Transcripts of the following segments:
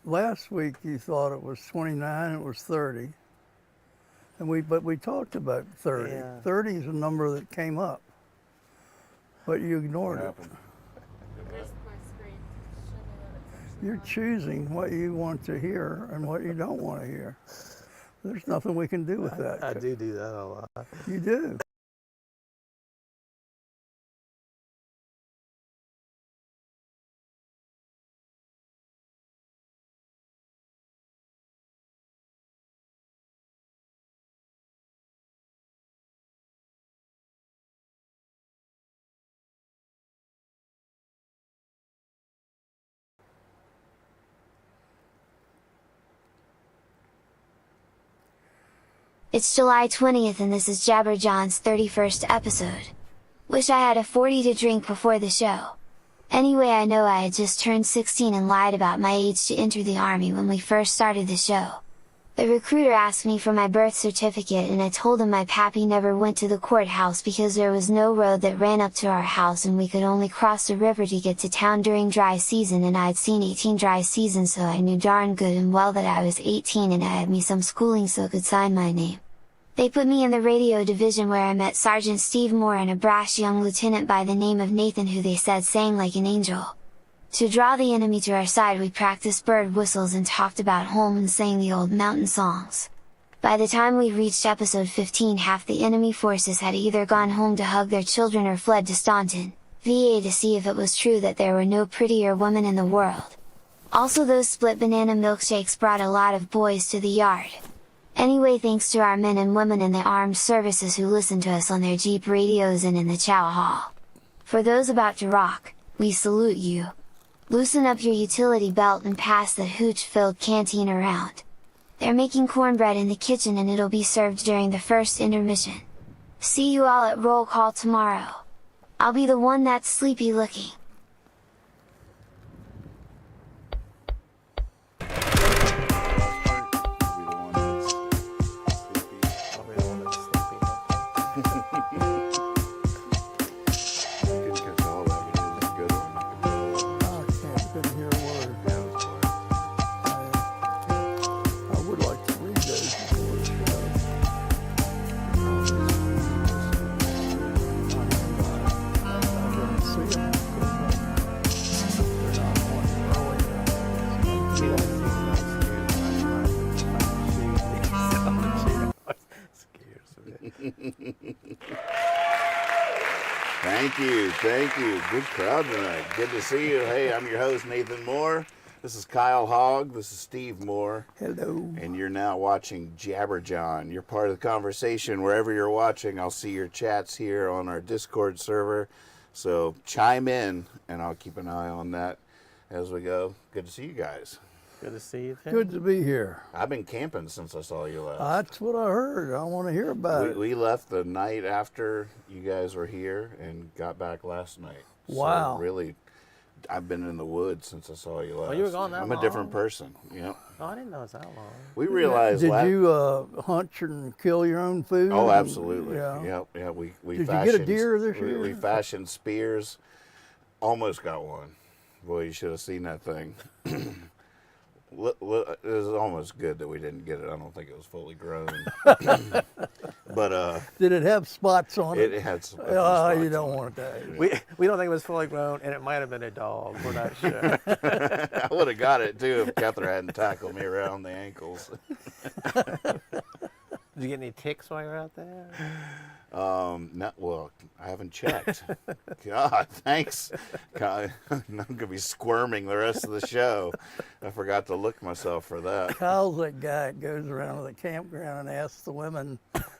Last week you thought it was 29, it was 30. But we talked about 30. Yeah. 30 is a number that came up, but you ignored it. You're choosing what you want to hear and what you don't want to hear. There's nothing we can do with that. I do that a lot. You do. It's July 20th and this is Jabber John's 31st episode. Wish I had a 40 to drink before the show. Anyway, I know I had just turned 16 and lied about my age to enter the army when we first started the show. The recruiter asked me for my birth certificate and I told him my pappy never went to the courthouse because there was no road that ran up to our house and we could only cross the river to get to town during dry season, and I'd seen 18 dry seasons, so I knew darn good and well that I was 18 and I had me some schooling so could sign my name. They put me in the radio division where I met Sergeant Steve Moore and a brash young lieutenant by the name of Nathan who they said sang like an angel. To draw the enemy to our side we practiced bird whistles and talked about home and sang the old mountain songs. By the time we reached episode 15, half the enemy forces had either gone home to hug their children or fled to Staunton, VA, to see if it was true that there were no prettier women in the world. Also, those split banana milkshakes brought a lot of boys to the yard. Anyway, thanks to our men and women in the armed services who listen to us on their Jeep radios and in the chow hall. For those about to rock, we salute you. Loosen up your utility belt and pass that hooch-filled canteen around. They're making cornbread in the kitchen and it'll be served during the first intermission. See you all at roll call tomorrow. I'll be the one that's sleepy looking. Thank you. Good crowd tonight. Good to see you. Hey, I'm your host, Nathan Moore. This is Kyle Hogg. This is Steve Moore. Hello. And you're now watching Jabber John. You're part of the conversation wherever you're watching. I'll see your chats here on our Discord server. So chime in, and I'll keep an eye on that as we go. Good to see you guys. Good to see you, Tim. Good to be here. I've been camping since I saw you last. That's what I heard. I want to hear about it. We left the night after you guys were here and got back last night. Wow. So really, I've been in the woods since I saw you last. Oh, you were gone that I'm long? a different person. Yep. Oh, I didn't know it was that long. We realized. Did you hunt and kill your own food? Oh, absolutely. Yeah. Yeah. We Did you fashioned, get a deer this year? We fashioned spears. Almost got one. Boy, you should have seen that thing. It was almost good that we didn't get it. I don't think it was fully grown. But did it have spots on it? It had some. Oh, you don't want that. We don't think it was fully grown, and it might have been a dog. We're not sure. I would have got it too if Kethra hadn't tackled me around the ankles. Did you get any ticks while you were out there? Not well. I haven't checked. God, thanks. God, I'm gonna be squirming the rest of the show. I forgot to look myself for that. Kyle's that guy that goes around to the campground and asks the women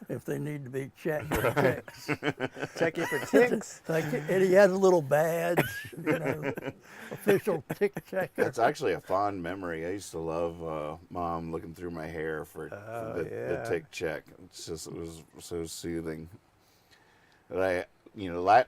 if they need to be checked for ticks. Check you for ticks? And he has a little badge, official tick checker. That's actually a fond memory. I used to love Mom looking through my hair for the tick check. It was so soothing. But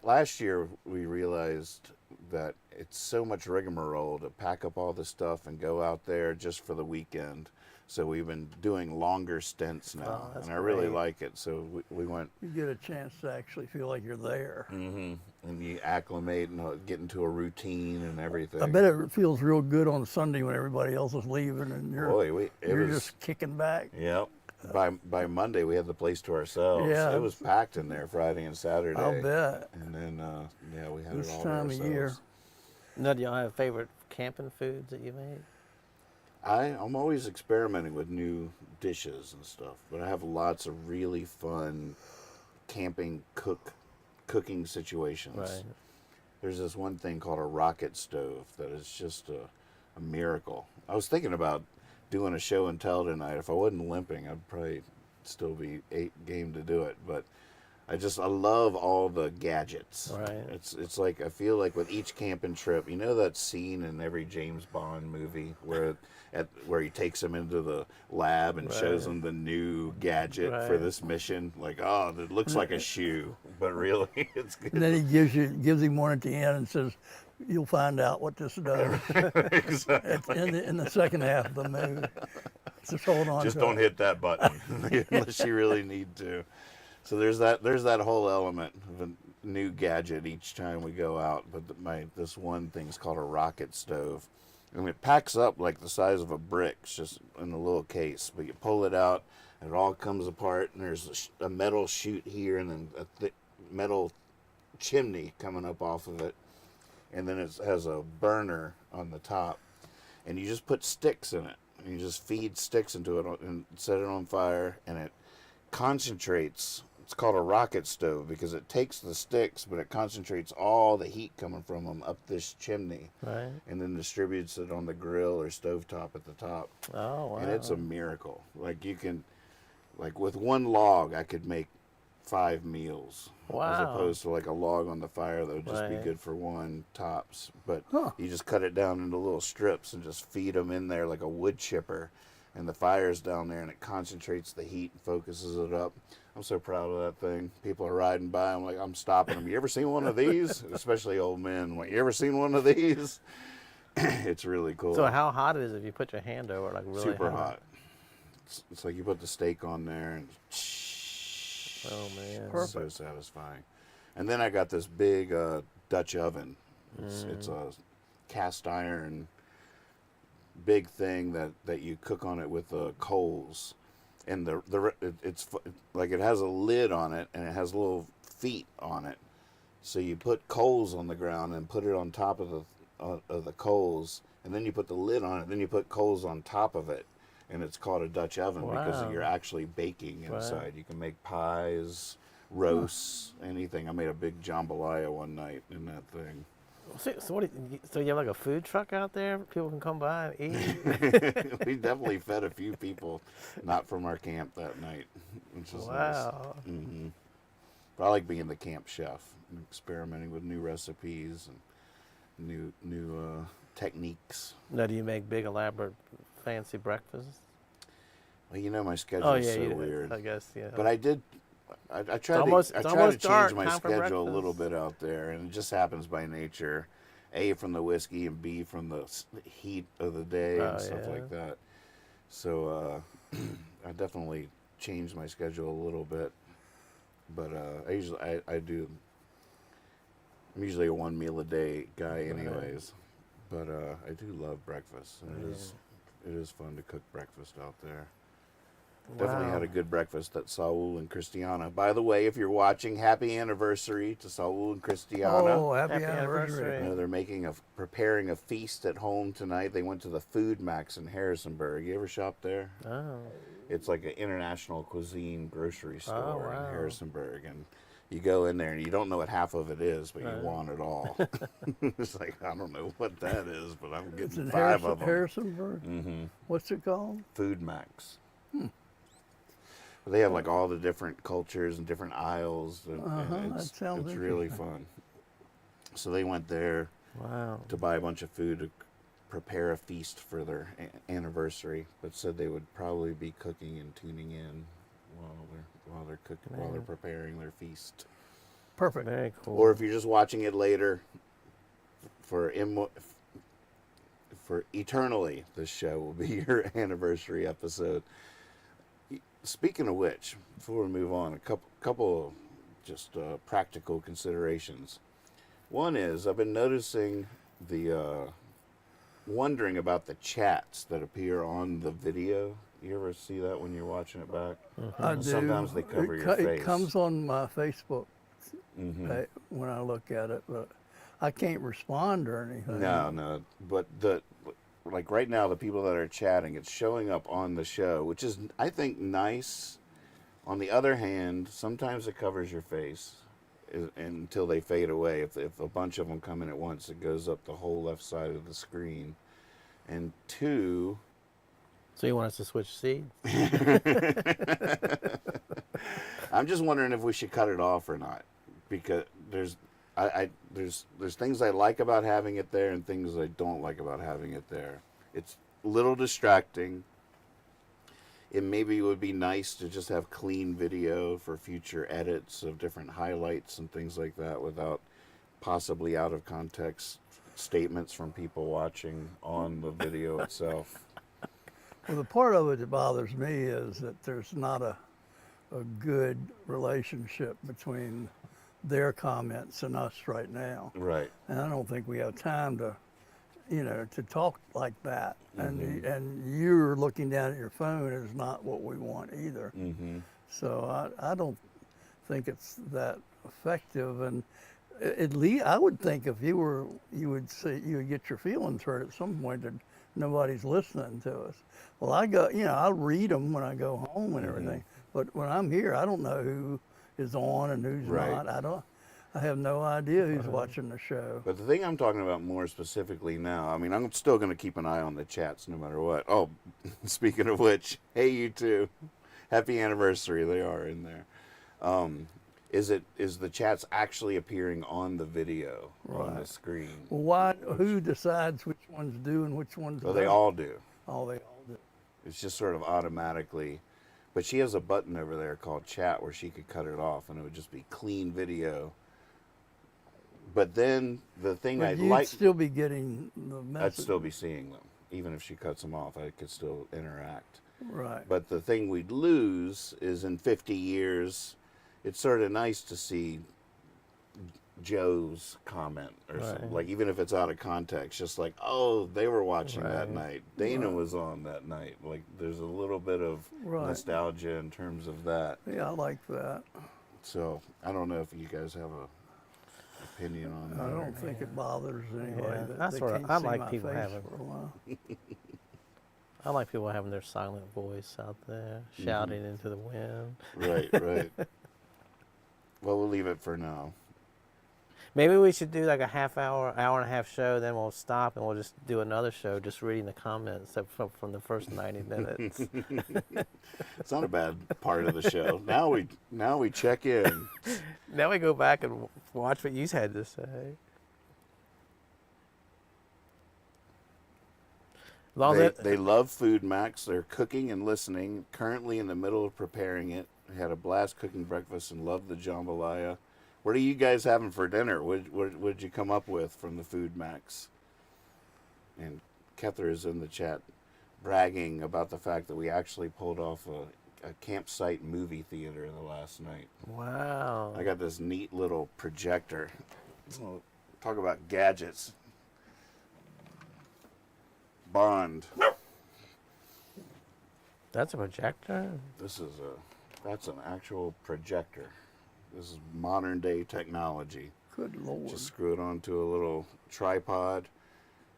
last year we realized that it's so much rigmarole to pack up all this stuff and go out there just for the weekend. So we've been doing longer stints now, that's and I really great. like it. So we went, You get a chance to actually feel like you're there. and you acclimate and get into a routine and everything. I bet it feels real good on Sunday when everybody else is leaving and Boy, you're just kicking back. Yep. By Monday, we had the place to ourselves. Yeah. It was packed in there Friday and Saturday. I'll bet. And then, we had This it all time to of ourselves. year. Now, do y'all have favorite camping foods that you make? I'm always experimenting with new dishes and stuff, but I have lots of really fun camping cooking situations. Right. There's this one thing called a rocket stove that is just a miracle. I was thinking about doing a show and tell tonight. If I wasn't limping, I'd probably still be game to do it. But I love all the gadgets. Right. It's like, I feel like with each camping trip, you know that scene in every James Bond movie where he takes them into the lab and shows them the new gadget for Right. this mission? Like, oh, it looks like a shoe, but really it's good. And then he gives him one at the end and says, "You'll find out what this does." Exactly. in the second half of the movie. Just hold on. Just to don't it. hit that button unless you really need to. So there's that whole element of a new gadget each time we go out. But this one thing's called a rocket stove, and it packs up like the size of a brick. It's just in a little case. But you pull it out, and it all comes apart, and there's a metal chute here, and then a thick metal chimney coming up off of it, and then it has a burner on the top, and you just put sticks in it, and you just feed sticks into it and set it on fire, and it concentrates. It's called a rocket stove because it takes the sticks, but it concentrates all the heat coming from them up this chimney, Right. and then distributes it on the grill or stovetop at the top. Oh, wow. And it's a miracle. Like with one log, I could make 5 meals. As Wow. opposed to like a log on the fire that would just be Right. good for one tops. But Huh. you just cut it down into little strips and just feed them in there like a wood chipper. And the fire's down there and it concentrates the heat and focuses it up. I'm so proud of that thing. People are riding by. I'm stopping them. You ever seen one of these? Especially old men. Like, you ever seen one of these? It's really cool. So how hot is it if you put your hand over it? Like really Super hot. It's like you put the steak on there and Oh, man. it's so satisfying. And then I got this big Dutch oven. It's a cast iron big thing that you cook on it with coals, and it's like it has a lid on it and it has little feet on it. So you put coals on the ground and put it on top of the coals, and then you put the lid on it. Then you put coals on top of it, and it's called a Dutch oven because Wow. you're actually baking inside. Right. You can make pies, roasts, anything. I made a big jambalaya one night in that thing. So you have like a food truck out there? People can come by and eat? We definitely fed a few people not from our camp that night, which is Wow. nice. But I like being the camp chef, and experimenting with new recipes and new techniques. Now, do you make big, elaborate, fancy breakfasts? Well, my schedule Oh, is yeah, so you do. weird. I guess, yeah. But I did. I tried almost- to. I it's try to almost change dark. my Time for schedule a little breakfast. bit out there, and it just happens by nature. A, from the whiskey, and B, from the heat of the day Oh, and stuff yeah. like that. So I definitely changed my schedule a little bit. But I do. I'm usually a one meal a day guy, anyways. But I do love breakfast. And it is fun to cook breakfast out there. Definitely had a good breakfast at Saul and Christiana. By the way, if you're watching, happy anniversary to Saul and Christiana. Oh, happy Happy anniversary. anniversary. They're preparing a feast at home tonight. They went to the Food Max in Harrisonburg. You ever shop there? Oh. It's like an international cuisine grocery store wow. in Harrisonburg, and you go in there and you don't know what half of it is, but Right. you want it all. It's like, I don't know what that is, but I'm It's getting in 5 of them. Harrisonburg. What's it called? Food Max. But they have like all the different cultures and different aisles, and That sounds it's really fun. So they went there Wow. to buy a bunch of food to prepare a feast for their anniversary, but said they would probably be cooking and tuning in while they're preparing their feast. Perfect. Very cool. Or if you're just watching it later, for eternally, this show will be your anniversary episode. Speaking of which, before we move on, a couple just practical considerations. One is I've been noticing wondering about the chats that appear on the video. You ever see that when you're watching it back? I do. Sometimes they cover your face. It comes on my Facebook when I look at it, but I can't respond or anything. No. But like right now, the people that are chatting, it's showing up on the show, which is, I think, nice. On the other hand, sometimes it covers your face until they fade away. If a bunch of them come in at once, it goes up the whole left side of the screen. And two... So you want us to switch seats? I'm just wondering if we should cut it off or not, because there's things I like about having it there and things I don't like about having it there. It's a little distracting. It maybe would be nice to just have clean video for future edits of different highlights and things like that without possibly out of context statements from people watching on the video itself. Well, the part of it that bothers me is that there's not a good relationship between their comments and us right now. Right. And I don't think we have time to, to talk like that. And you're looking down at your phone is not what we want either. So I don't think it's that effective. And at least I would think if you would get your feelings hurt at some point that nobody's listening to us. Well, I'll read them when I go home and everything. But when I'm here, I don't know who is on and who's not. I have no idea who's watching the show. But the thing I'm talking about more specifically now, I mean, I'm still going to keep an eye on the chats no matter what. Oh, speaking of which, hey, you two, happy anniversary. They are in there. Is the chats actually appearing on the video on the screen? Well, who decides which ones do and which ones don't? They all do. Oh, they all do. It's just sort of automatically. But she has a button over there called chat where she could cut it off and it would just be clean video. But then the thing I'd like... still be getting the message. I'd still be seeing them. Even if she cuts them off, I could still interact. Right. But the thing we'd lose is in 50 years, it's sort of nice to see Joe's comment or something. Like, even if it's out of context, just like, oh, they were watching that night. Dana was on that night. Like, there's a little bit of nostalgia in terms of that. Yeah, I like that. So, I don't know if you guys have a opinion on that. I don't think it bothers anybody. Yeah, that that's they what can't I see like my people face having. for a while. I like people having their silent voice out there, shouting into the wind. Right. Well, we'll leave it for now. Maybe we should do like a half hour and a half show, then we'll stop and we'll just do another show just reading the comments from the first 90 minutes. It's not a bad part of the show. Now we check in. Now we go back and watch what you had to say. They love Food Max. They're cooking and listening. Currently in the middle of preparing it. Had a blast cooking breakfast and love the jambalaya. What are you guys having for dinner? What did you come up with from the Food Max? And Kether is in the chat bragging about the fact that we actually pulled off a campsite movie theater the last night. Wow. I got this neat little projector. Oh, talk about gadgets. Bond. That's a projector? That's an actual projector. This is modern day technology. Good Lord. Just screw it onto a little tripod,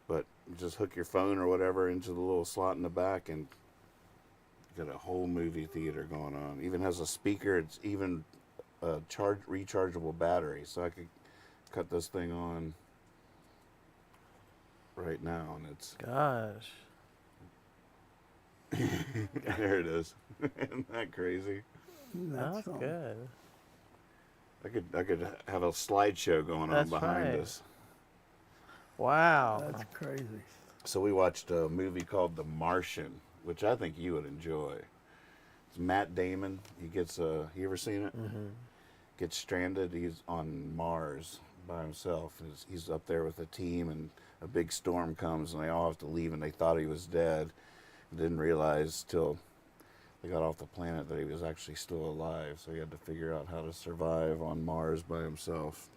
but just hook your phone or whatever into the little slot in the back and you got a whole movie theater going on. Even has a speaker. It's even a rechargeable battery. So I could cut this thing on right now and it's... Gosh. There it is. Isn't that crazy? That's good. I could have a slideshow going on behind us. Wow. That's crazy. So we watched a movie called The Martian, which I think you would enjoy. It's Matt Damon. He gets you ever seen it? Gets stranded. He's on Mars, by himself. He's up there with a team, and a big storm comes, and they all have to leave, and they thought he was dead. Didn't realize till they got off the planet that he was actually still alive, so he had to figure out how to survive on Mars by himself.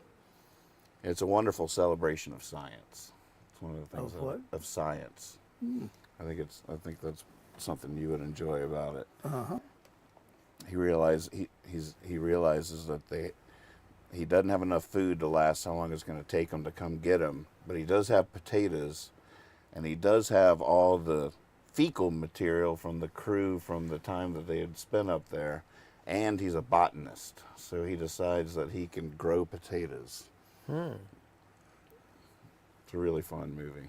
It's a wonderful celebration of science. It's one of the things of science. I think that's something you would enjoy about it. He realizes that he doesn't have enough food to last how long it's going to take him to come get him, but he does have potatoes, and he does have all the fecal material from the crew from the time that they had spent up there, and he's a botanist, so he decides that he can grow potatoes. It's a really fun movie.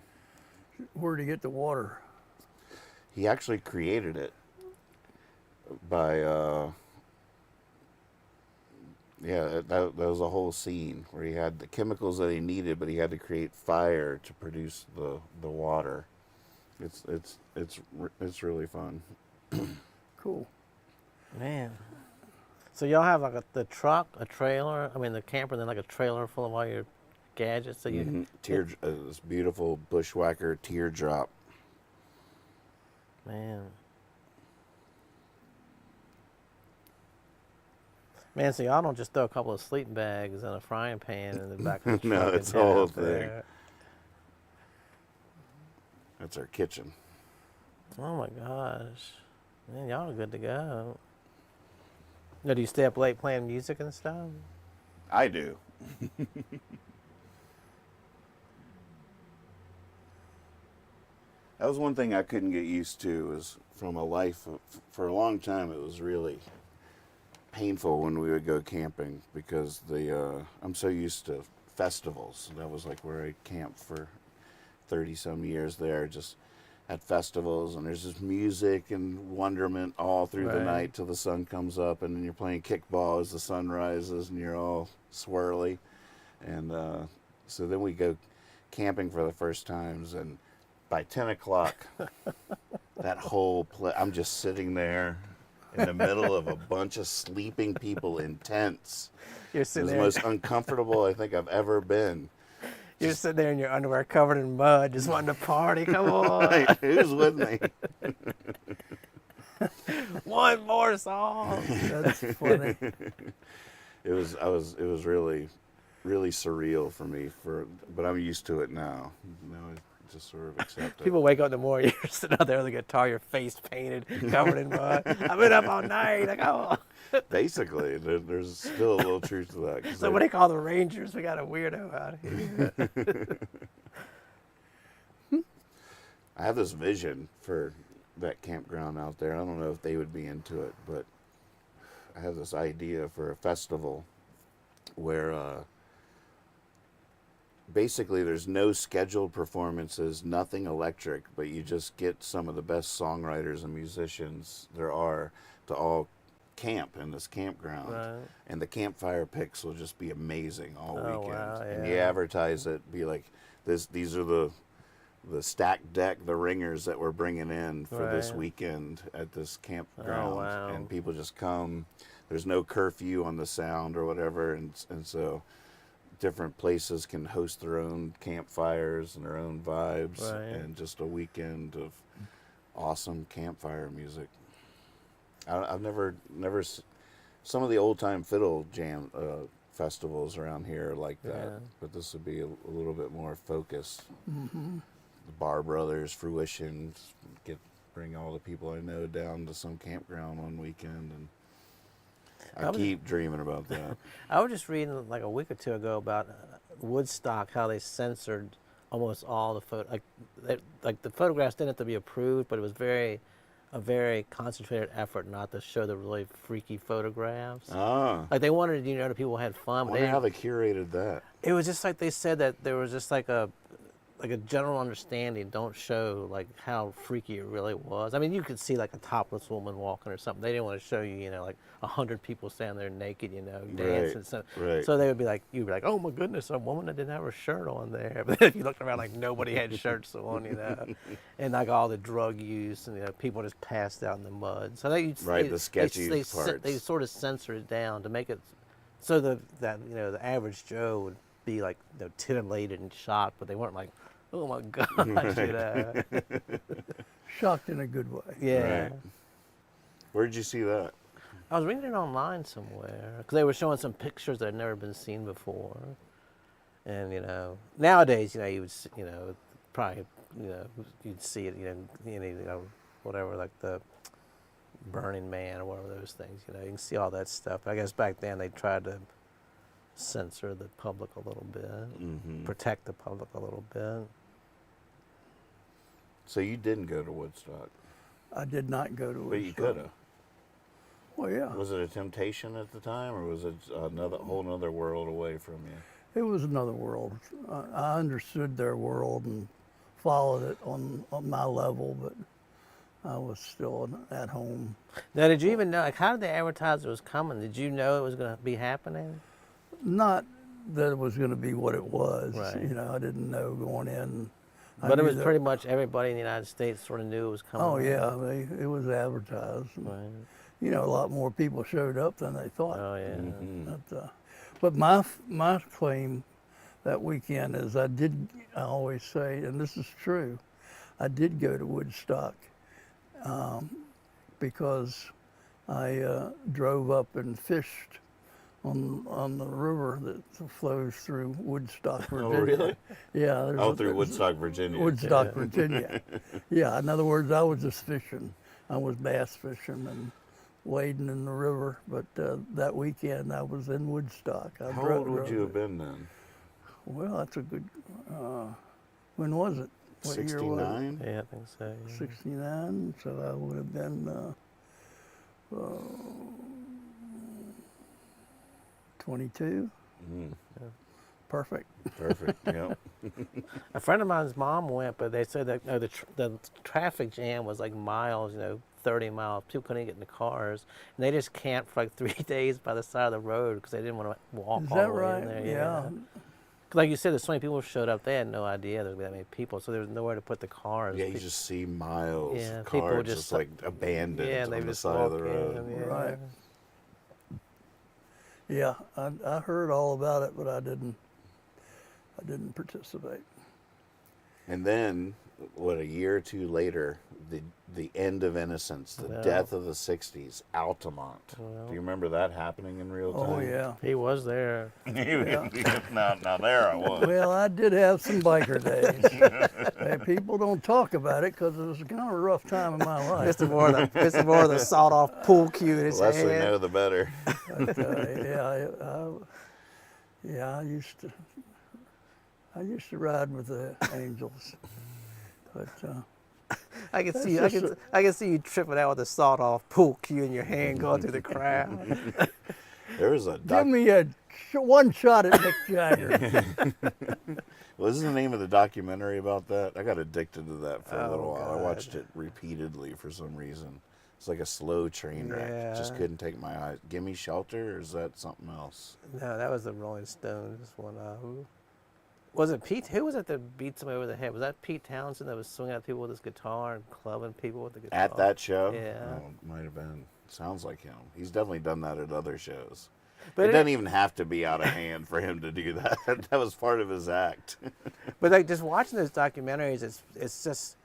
Where'd he get the water? He actually created it by that was a whole scene where he had the chemicals that he needed, but he had to create fire to produce the water. It's really fun. Cool. Man. So y'all have like the truck, a trailer, the camper, and then like a trailer full of all your gadgets. So you this beautiful bushwhacker teardrop. Man, so y'all don't just throw a couple of sleeping bags and a frying pan in the back of the truck? No, and it's the head whole out thing. there? That's our kitchen. Oh my gosh. Man, y'all are good to go. Now, do you stay up late playing music and stuff? I do. That was one thing I couldn't get used to, was from a life for a long time. It was really painful when we would go camping, because I'm so used to festivals. That was like where I camped for 30 some years there, just at festivals, and there's just music and wonderment all through the night till the sun comes up, and then you're playing kickball as the sun rises, and you're all swirly. And so then we go camping for the first times, and by 10 o'clock, that whole I'm just sitting there in the middle of a bunch of sleeping people in tents. You're sitting it was the most uncomfortable I think I've ever been. You're sitting there in your underwear covered in mud, just wanting to party. Come on. Who's with me? One more song. That's funny. It was really, really surreal for me, but I'm used to it now. Now I just sort of accept it. People wake up in the morning, you're sitting out there with a guitar, your face painted, covered in mud. I've been up all night. Like, oh. Basically, there's still a little truth to that. Somebody call the Rangers. We got a weirdo out here. I have this vision for that campground out there. I don't know if they would be into it, but I have this idea for a festival where basically there's no scheduled performances, nothing electric, but you just get some of the best songwriters and musicians there are to all camp in this campground. Right. And the campfire picks will just be amazing all weekend. Wow, yeah. And you advertise it, be like, these are the stacked deck, the ringers that we're bringing in for this weekend at this campground. Oh, wow. And people just come. There's no curfew on the sound or whatever, and so different places can host their own campfires and their own vibes, and just a weekend of awesome campfire music. I've never some of the old time fiddle jam festivals around here are like that, but this would be a little bit more focused. The Bar Brothers, Fruition, bring all the people I know down to some campground one weekend, and I keep dreaming about that. I was just reading like a week or two ago about Woodstock, how they censored almost all the like the photographs didn't have to be approved, but it was a very concentrated effort not to show the really freaky photographs. Like they wanted that people had fun. I wonder how they curated that. It was just like they said that there was just like a general understanding. Don't show like how freaky it really was. I mean, you could see like a topless woman walking or something. They didn't want to show you, like 100 people standing there naked, dancing. So they would be like, you'd be like, oh my goodness, a woman that didn't have her shirt on there. But then if you looked around, like nobody had shirts on, and like all the drug use and people just passed out in the mud. So the sketchy parts. They sort of censor it down to make it so that the average Joe would be like titillated and shocked, but they weren't like, oh my gosh, you know. Shocked in a good way. Yeah. Right. Where did you see that? I was reading it online somewhere because they were showing some pictures that had never been seen before, and nowadays you would probably you'd see it whatever, like the Burning Man or whatever those things, you can see all that stuff. I guess back then they tried to censor the public a little bit, protect the public a little bit. So you didn't go to Woodstock, I did not go to Woodstock. but you could have. Well, yeah. Was it a temptation at the time, or was it another whole other world away from you? It was another world. I understood their world and followed it on my level, but I was still at home. Now, did you even know, like, how did they advertise it was coming? Did you know it was going to be happening? Not that it was going to be what it was. Right. I didn't know going in. But it was pretty much everybody in the United States sort of knew it was coming. Oh, yeah. It was advertised. And, Right. a lot more people showed up than they thought. Oh, yeah. But my claim that weekend is I always say, and this is true, I did go to Woodstock because I drove up and fished on the river that flows through Woodstock, Virginia. Oh, really? Yeah. Through Woodstock, Virginia. Woodstock, Virginia. Yeah, in other words, I was just fishing. I was bass fishing and wading in the river, but that weekend I was in Woodstock. How old would you have been then? Well, that's a good. When was it? What year was it? 69? Yeah, I think so. Yeah. 69. So I would have been 22. Perfect. Perfect. Yep. A friend of mine's mom went, but they said that the traffic jam was like miles, 30 miles. People couldn't get in the cars, and they just camped for like 3 days by the side of the road because they didn't want to walk Is all that the way right? in there. Yeah. 'Cause like you said, there's so many people who showed up. They had no idea there would be that many people, so there was nowhere to put the cars. Yeah, you just see miles Yeah, of people cars just just like abandoned yeah, they on the just side of the walk road. in, yeah. Right. Yeah, I heard all about it, but I didn't participate. And then, a year or two later, the end of Innocence, the Yeah. death of the 60s, Altamont. Well. Do you remember that happening in real time? Oh yeah. He was there. now there I was. Well, I did have some biker days. Hey, people don't talk about it because it was kind of a rough time in my life. Mr. Moore, the sawed-off pool cue in his The less we hand. know, the better. But, I used to ride with the Angels, but I can see That's you. just I can see you tripping out with a sawed-off pool cue in your hand, going through the crowd. There was a give me one shot at Mick Jagger. What is the name of the documentary about that? I got addicted to that for a little while. I God. watched it repeatedly for some reason. It's like a slow train wreck. Just Yeah. couldn't take my eyes. Gimme Shelter, or is that something else? No, that was the Rolling Stones one. Who was it? Pete? Who was it that beat somebody over the head? Was that Pete Townsend that was swinging at people with his guitar and clubbing people with the guitar? At that show? Yeah. Oh, might have been. Sounds like him. He's definitely done that at other shows. But it it- doesn't even have to be out of hand for him to do that. That was part of his act. But like just watching those documentaries, it's just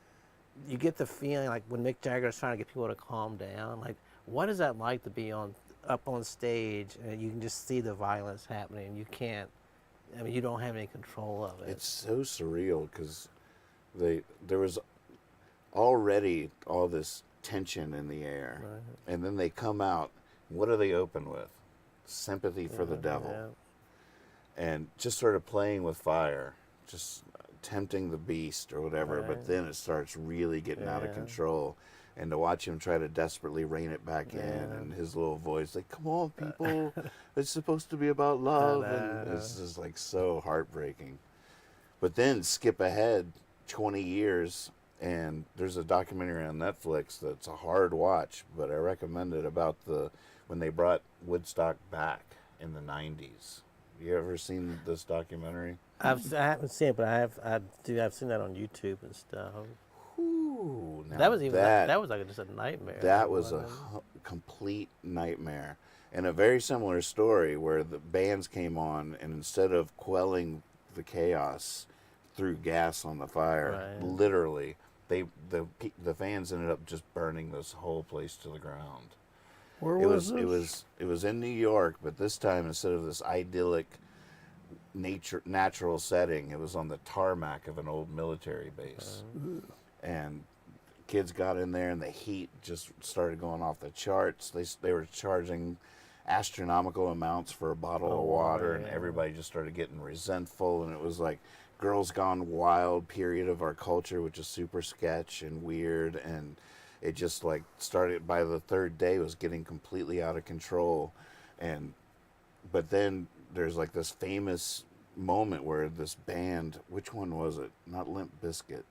you get the feeling like when Mick Jagger is trying to get people to calm down. Like, what is that like to be up on stage and you can just see the violence happening? You can't. I mean, you don't have any control of it. It's so surreal because there was already all this tension in the air, Right. and then they come out. What do they open with? Sympathy for the devil, Yeah. and just sort of playing with fire, just tempting the beast or whatever. But Right. then it starts really getting out of Yeah. control. And to watch him try to desperately rein it back in, and his little voice, like, "Come on, people, it's supposed to be about love," and it's just like so heartbreaking. But then skip ahead 20 years, and there's a documentary on Netflix that's a hard watch, but I recommend it, about when they brought Woodstock back in the 90s. You ever seen this documentary? I haven't seen it, but I've seen that on YouTube and stuff. Ooh, now That was even that that was like just a nightmare. That was a wasn't it? complete nightmare. And a very similar story where the bands came on, and instead of quelling the chaos threw gas on the fire, Right. literally, the fans ended up just burning this whole place to the ground. Where It was was this? it was in New York, but this time instead of this idyllic natural setting, it was on the tarmac of an old military base. And kids got in there, and the heat just started going off the charts. They were charging astronomical amounts for a bottle of water, and yeah. everybody just started getting resentful. And it was like Girls Gone Wild period of our culture, which is super sketch and weird. And it just like started by the third day, it was getting completely out of control. But then there's like this famous moment where this band, which one was it? Not Limp Bizkit,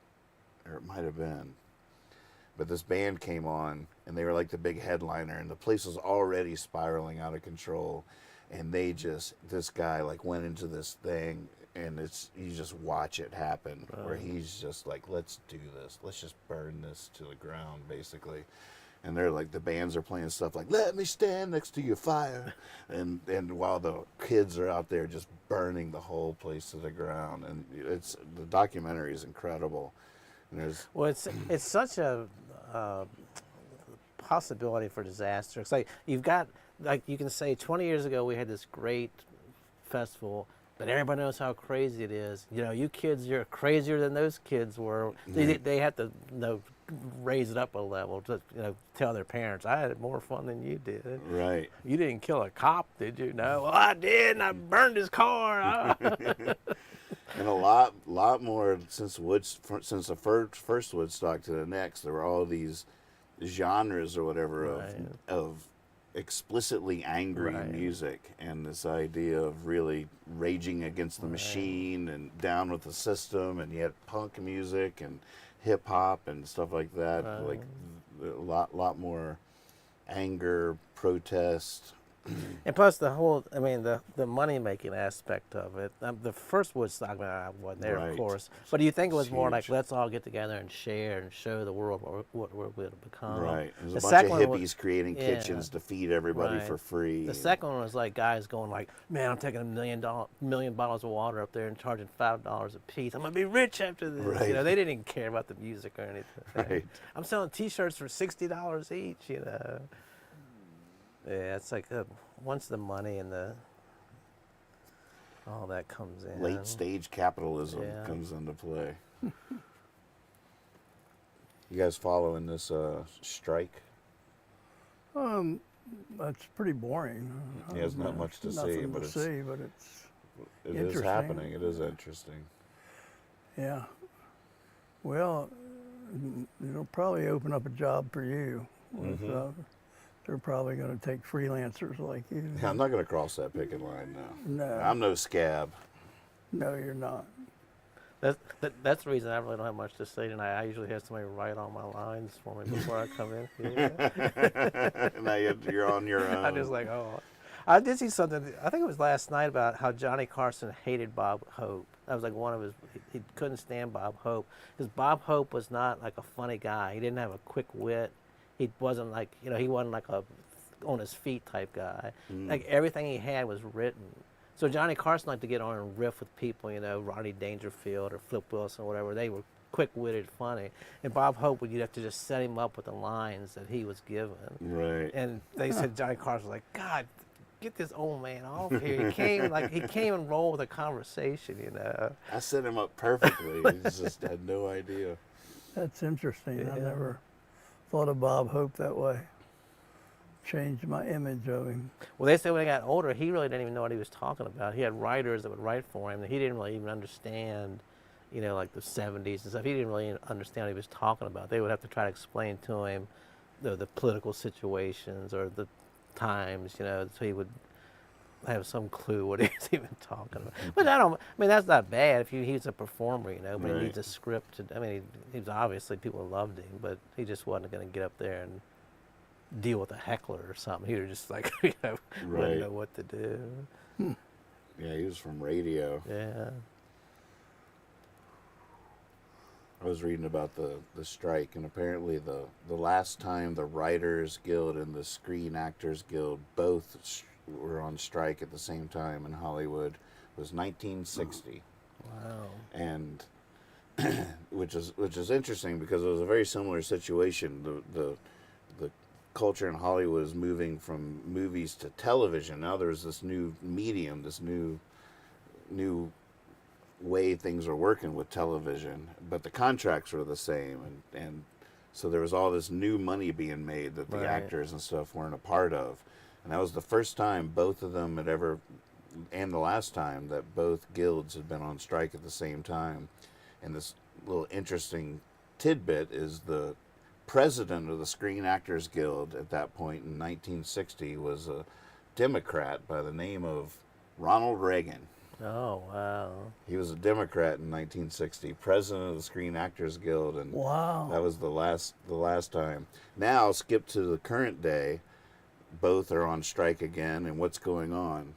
or it might have been. But this band came on, and they were like the big headliner, and the place was already spiraling out of control. And this guy like went into this thing, and you just watch it happen, where he's just like, let's do this. Let's just burn this to the ground, basically. And they're like, the bands are playing stuff like, let me stand next to your fire. And while the kids are out there just burning the whole place to the ground. And the documentary is incredible. And Well, it's such a possibility for disaster. It's like you've got, like you can say 20 years ago we had this great festival, but everybody knows how crazy it is. You know, you kids, you're crazier than those kids were. They have to raise it up a level to tell their parents, I had more fun than you did. right. You didn't kill a cop, did you? No. Well, I did, and I burned his car. And a lot more since the first Woodstock to the next, there were all these genres or whatever of explicitly angry music, and this idea of really raging against the machine and down with the system, and you had punk music and hip hop and stuff like that, like a lot more anger, protest. And plus the whole, I mean, the money-making aspect of it. The first Woodstock, I wasn't there, of course. But do you think it was more like, let's all get together and share and show the world what we're going to become? Right. There's a bunch of hippies creating kitchens to feed everybody for free. The second one was like guys going like, man, I'm taking $1 million bottles of water up there and charging $5 a piece. I'm going to be rich after this. Right. You know, they didn't even care about the music or anything. Right. I'm selling T-shirts for $60 each, you know. Yeah, it's like once the money and all that comes in. Late stage capitalism comes into play. You guys following this strike? That's pretty boring. Yeah, there's not much to see, but it is happening. It is interesting. Yeah. Well, it'll probably open up a job for you. They're probably going to take freelancers like you. Yeah, I'm not going to cross that picket line now. No. I'm no scab. No, you're not. That's the reason I really don't have much to say tonight. I usually have somebody write all my lines for me before I come in here. Now you're on your own. I'm just like, oh. I did see something, I think it was last night, about how Johnny Carson hated Bob Hope. That was like one of his, he couldn't stand Bob Hope. Because Bob Hope was not like a funny guy. He didn't have a quick wit. He wasn't like, he wasn't like a on his feet type guy. Like everything he had was written. So Johnny Carson liked to get on and riff with people, Rodney Dangerfield or Flip Wilson or whatever. They were quick-witted, funny. And Bob Hope, you'd have to just set him up with the lines that he was given. Right. And they said Johnny Carson was like, God, get this old man off here. He came and rolled with a conversation, I set him up perfectly. He just had no idea. That's interesting. Yeah. I never thought of Bob Hope that way. Changed my image of him. Well, they said when he got older, he really didn't even know what he was talking about. He had writers that would write for him that he didn't really even understand, like the 70s and stuff. He didn't really understand what he was talking about. They would have to try to explain to him the political situations or the times, so he would have some clue what he was even talking about. But that's not bad if he's a performer, but he needs a script. He was obviously, people loved him, but he just wasn't going to get up there and deal with a heckler or something. He was just like, wouldn't know what to do. Yeah, he was from radio. Yeah. I was reading about the strike, and apparently the last time the Writers Guild and the Screen Actors Guild both were on strike at the same time in Hollywood was 1960. Wow. And which is interesting because it was a very similar situation. The culture in Hollywood is moving from movies to television. Now there's this new medium, this new way things are working with television, but the contracts were the same, and so there was all this new money being made that the Right. actors and stuff weren't a part of, and that was the first time both of them had ever, and the last time that both guilds had been on strike at the same time. And this little interesting tidbit is the president of the Screen Actors Guild at that point in 1960 was a Democrat by the name of Ronald Reagan. Oh, wow. He was a Democrat in 1960, president of the Screen Actors Guild, and Wow. that was the last time. Now, skip to the current day, both are on strike again, and what's going on?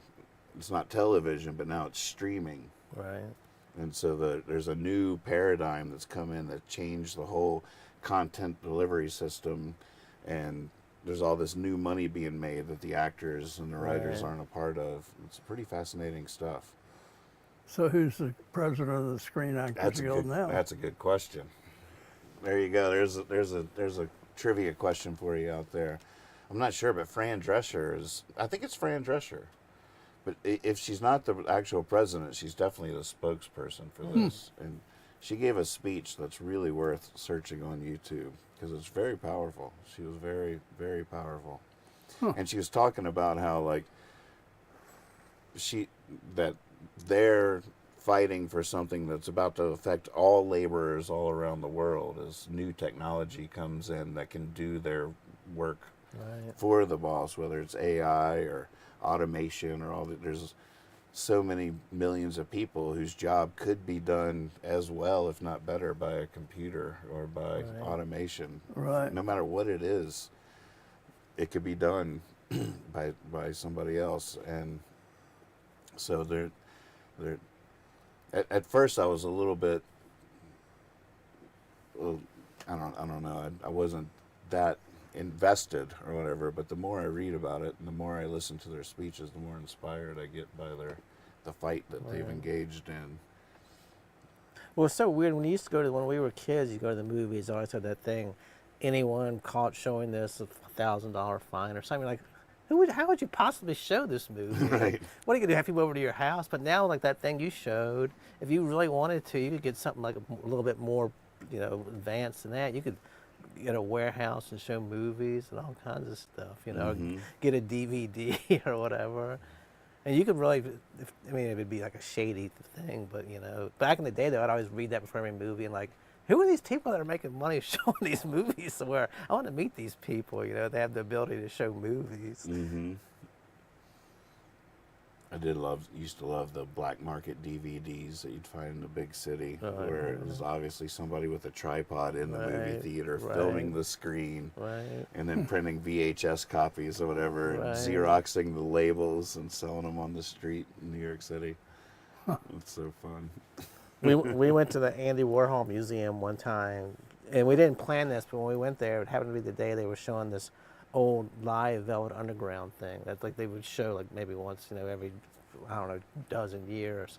It's not television, but now it's streaming. Right. And so there's a new paradigm that's come in that changed the whole content delivery system, and there's all this new money being made that the actors and the writers Right. aren't a part of. It's pretty fascinating stuff. So who's the president of the Screen Actors Guild now? That's a good question. There you go. There's a trivia question for you out there. I'm not sure, but Fran Drescher is. I think it's Fran Drescher. But if she's not the actual president, she's definitely the spokesperson for this. And she gave a speech that's really worth searching on YouTube because it's very powerful. She was very, very powerful. And she was talking about how, like, that they're fighting for something that's about to affect all laborers all around the world as new technology comes in that can do their work Right. for the boss, whether it's AI or automation or all that. There's so many millions of people whose job could be done as well, if not better, by a computer or by Right. automation. Right. No matter what it is, it could be done by somebody else. And so they're at first I was a little bit, well, I don't know. I wasn't that invested or whatever, but the more I read about it and the more I listen to their speeches, the more inspired I get by the fight that they've Right. engaged in. Well, it's so weird. When we were kids, you go to the movies, I always had that thing. Anyone caught showing this, $1,000 fine or something. Like, how would you possibly show this movie? Right. What are you gonna do? Have people over to your house? But now, like that thing you showed, if you really wanted to, you could get something like a little bit more, advanced than that. You could get a warehouse and show movies and all kinds of stuff. Or get a DVD or whatever. And you could really, it would be like a shady thing, but back in the day though, I'd always read that before every movie and like, who are these people that are making money showing these movies somewhere? I want to meet these people, they have the ability to show movies. Mm-hmm. I used to love the black market DVDs that you'd find in the big city, where it was obviously somebody with a tripod in the movie Right, theater right. filming the screen. Right. And then printing VHS copies or whatever, and Right. Xeroxing the labels and selling them on the street in New York City. It's so fun. we went to the Andy Warhol Museum one time, and we didn't plan this, but when we went there, it happened to be the day they were showing this old live Velvet Underground thing that like they would show like maybe once, every, I don't know, dozen years.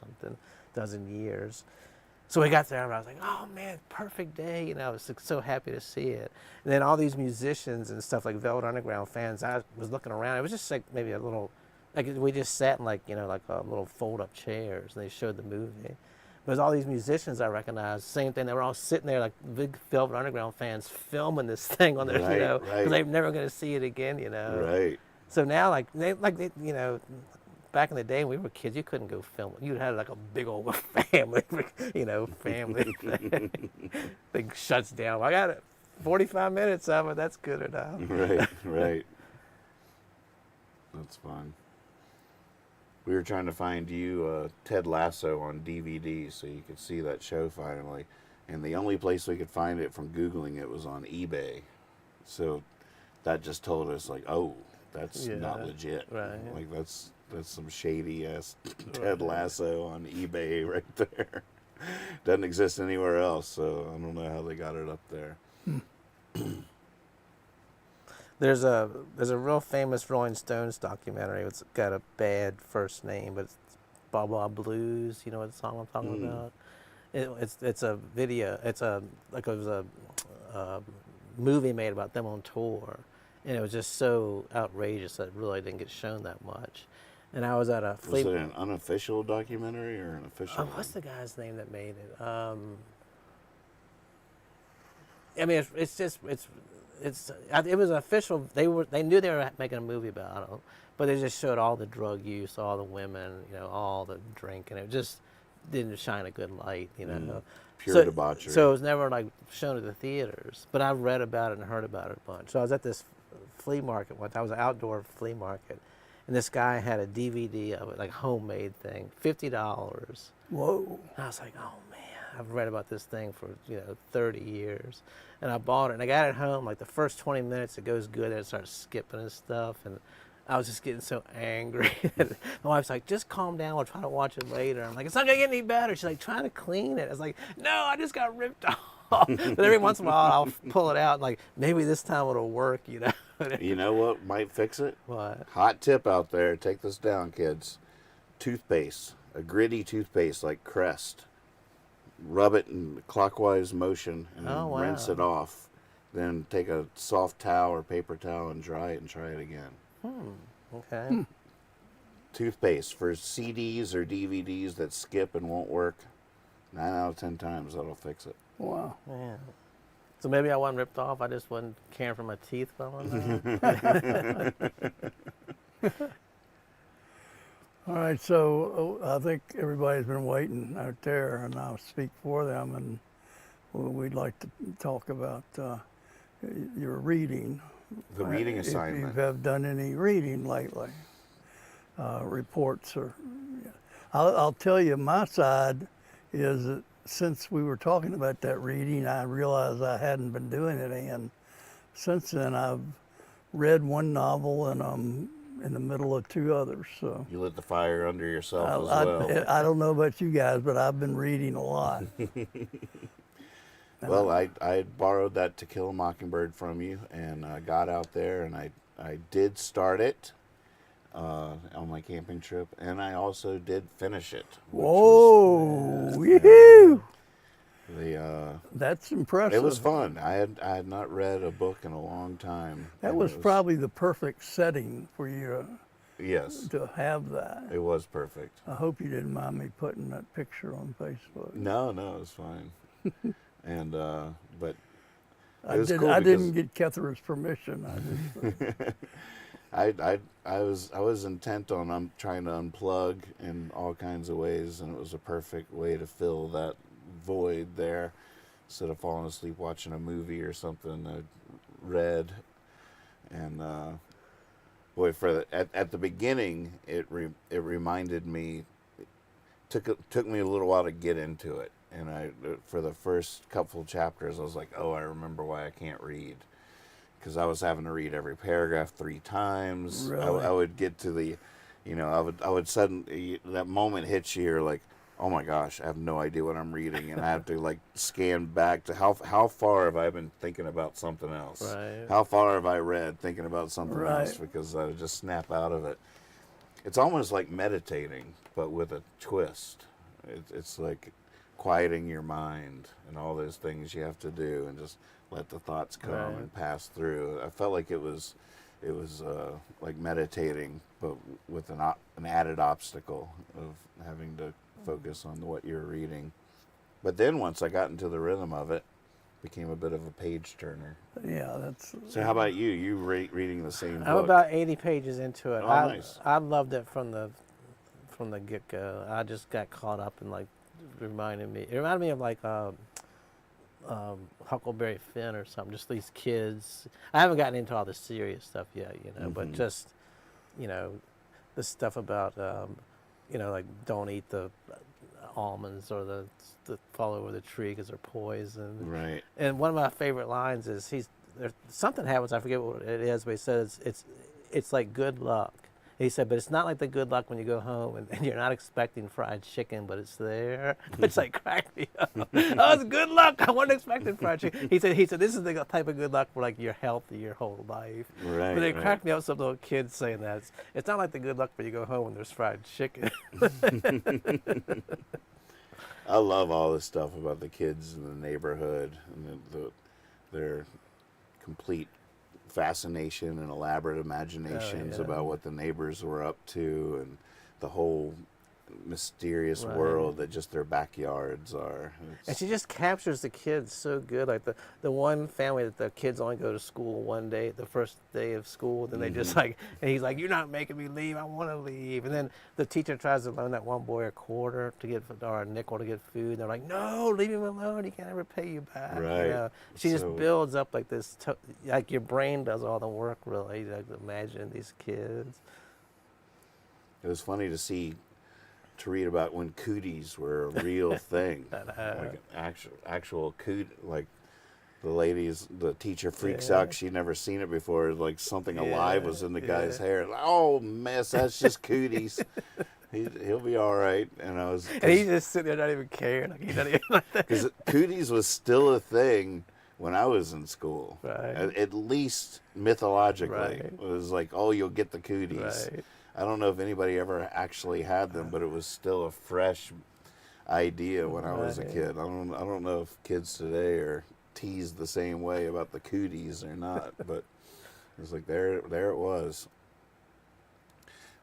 So we got there and I was like, oh man, perfect day. I was like, so happy to see it. And then all these musicians and stuff like Velvet Underground fans, I was looking around. It was just like maybe a little, like we just sat in like, like little fold up chairs and they showed the movie. There's all these musicians I recognized, same thing. They were all sitting there like big Velvet Underground fans filming this thing on their, Right, because right. they're never going to see it again, Right. So now, like they, back in the day when we were kids, you couldn't go film it. You had like a big old family, family thing. Thing shuts down. I got it. 45 minutes of it. That's good enough. Right, right. That's fun. We were trying to find you Ted Lasso on DVD so you could see that show finally. And the only place we could find it from Googling it was on eBay. So that just told us, like, oh, that's not legit. Right. Like, that's some shady-ass Ted Lasso on eBay right there. Doesn't exist anywhere else, so I don't know how they got it up there. There's a real famous Rolling Stones documentary. It's got a bad first name, but it's Blah Blah Blues. You know what song I'm talking about? It's a video. It was a movie made about them on tour, and it was just so outrageous that it really didn't get shown that much. And I was at a Was it an unofficial documentary or an official? what's the guy's name that made it? I mean, it was official. They knew they were making a movie about it, but they just showed all the drug use, all the women, all the drinking. It just didn't shine a good light, Pure debauchery. So it was never like shown at the theaters. But I've read about it and heard about it a bunch. So I was at this flea market one time. I was an outdoor flea market, and this guy had a DVD of it, like homemade thing, $50. Whoa. I was like, oh man, I've read about this thing for 30 years, and I bought it. And I got it home. Like the first 20 minutes, it goes good, and it starts skipping and stuff. And I was just getting so angry. My wife's like, just calm down. We'll try to watch it later. I'm like, it's not gonna get any better. She's like, trying to clean it. I was like, no, I just got ripped off. But every once in a while, I'll pull it out and like, maybe this time it'll work. You know what might fix it? What? Hot tip out there. Take this down, kids. Toothpaste. A gritty toothpaste like Crest. Rub it in clockwise motion and then rinse it off. Then take a soft towel or paper towel and dry it and try it again. Okay. Toothpaste for CDs or DVDs that skip and won't work. 9 out of 10 times that'll fix it. Wow. Yeah. So maybe I wasn't ripped off. I just wasn't caring for my teeth well enough. All right, so I think everybody's been waiting out there, and I'll speak for them, and we'd like to talk about your reading. The reading If assignment. you have done any reading lately, reports or, I'll tell you, my side is that since we were talking about that reading, I realized I hadn't been doing it, and since then I've read one novel and I'm in the middle of 2 others. So You lit the fire under yourself as well. I don't know about you guys, but I've been reading a lot. Well, I borrowed that To Kill a Mockingbird from you and got out there and I did start it on my camping trip, and I also did finish it. Whoa! Woohoo! That's impressive. It was fun. I had not read a book in a long time. That was probably the perfect setting for you yes, to have that. it was perfect. I hope you didn't mind me putting that picture on Facebook. No, it was fine. And but I it was did. cool I because didn't get Kethra's permission. I was intent on trying to unplug in all kinds of ways, and it was a perfect way to fill that void there. Instead of falling asleep watching a movie or something, I read, and boy, at the beginning, it reminded me. Took me a little while to get into it, and for the first couple chapters, I was like, oh, I remember why I can't read. Because I was having to read every paragraph 3 times. Really? I would get to the, I would suddenly, that moment hits you, you're like, oh my gosh, I have no idea what I'm reading. And I have to like scan back to how far have I been thinking about something else? Right. How far have I read thinking about something Right. else? Because I would just snap out of it. It's almost like meditating, but with a twist. It's like quieting your mind and all those things you have to do and just let the thoughts come Right. and pass through. I felt like it was like meditating, but with an added obstacle of having to focus on what you're reading. But then once I got into the rhythm of it, became a bit of a page turner. Yeah, that's. So how about you? You reading the same book? I'm about 80 pages into it. Oh, nice. I loved it from the get-go. I just got caught up in like it reminded me of like Huckleberry Finn or something. Just these kids. I haven't gotten into all the serious stuff yet, but just the stuff about like don't eat the almonds or the fall over the tree because they're poison. Right. And one of my favorite lines is something happens, I forget what it is, but he says it's like good luck. He said, but it's not like the good luck when you go home and you're not expecting fried chicken, but it's there. It's like cracked me up. Oh, it's good luck. I wasn't expecting fried chicken. He said this is the type of good luck for like you're healthy your whole life. Right. But it cracked me up, some little kids saying that. It's not like the good luck when you go home when there's fried chicken. I love all this stuff about the kids in the neighborhood and their complete fascination and elaborate imaginations about what the neighbors were up to and the whole mysterious world that just their backyards are. And she just captures the kids so good. Like the one family that the kids only go to school one day, the first day of school, then they just like, and he's like, you're not making me leave, I want to leave. And then the teacher tries to loan that one boy a quarter to get, or a nickel to get food. And they're like, no, leave him alone, he can't ever pay you back. Right. You know? She just builds up like this, like your brain does all the work really, like imagining these kids. It was funny to read about when cooties were a real thing, like an actual coot, like the teacher freaks out 'cause she'd never seen it before, like something alive was in the guy's hair. Like, oh, mess, that's just cooties. He'll be all right. And he's just sitting there not even caring. Like, he doesn't even like that. Because cooties was still a thing when I was in school. Right. At least mythologically. Right. It was like, oh, you'll get the cooties. Right. I don't know if anybody ever actually had them, but it was still a fresh idea when I was a kid. I don't know if kids today are teased the same way about the cooties or not, but it was like there it was.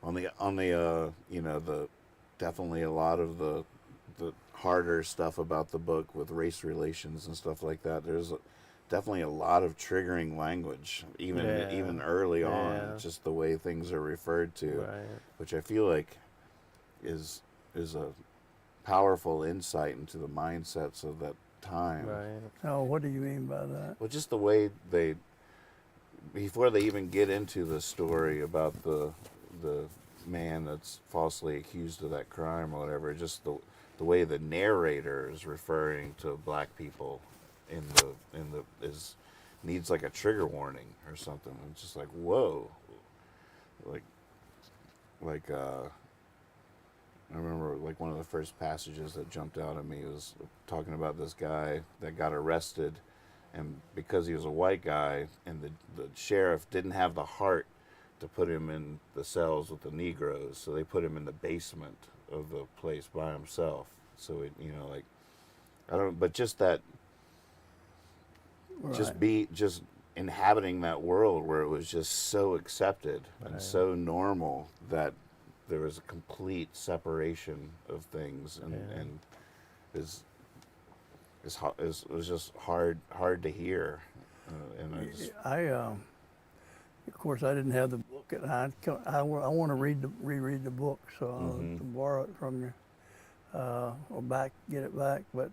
On the definitely a lot of the harder stuff about the book with race relations and stuff like that. There's definitely a lot of triggering language, even early on, just the way things are referred to, which I feel like is a powerful insight into the mindsets of that time. Right. Oh, what do you mean by that? Well, just the way before they even get into the story about the man that's falsely accused of that crime or whatever, just the way the narrator is referring to black people needs like a trigger warning or something. It's just like, whoa. I remember like one of the first passages that jumped out at me was talking about this guy that got arrested, and because he was a white guy and the sheriff didn't have the heart to put him in the cells with the Negroes, so they put him in the basement of the place by himself. So but just that. Right. Just inhabiting that world where it was just so accepted and so normal that there was a complete separation of things, and it was just hard to hear. Of course, I didn't have the book, and I want to reread the book, so I'll have to borrow it from you or get it back. But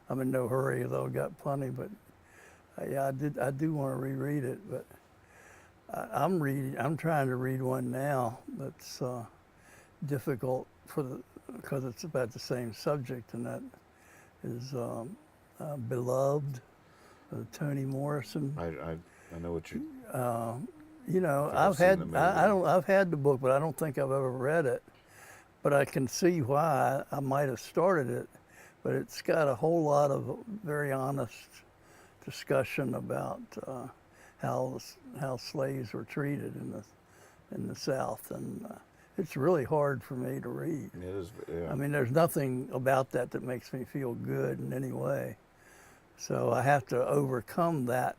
I'm in no hurry, though. I've got plenty, but. I do want to reread it, but I'm trying to read one now that's difficult because it's about the same subject, and that is Beloved, Toni Morrison. I know what you. I've had the book, but I don't think I've ever read it. But I can see why I might have started it, but it's got a whole lot of very honest discussion about how slaves were treated in the South, and it's really hard for me to read. It is. Yeah. I mean, there's nothing about that makes me feel good in any way. So I have to overcome that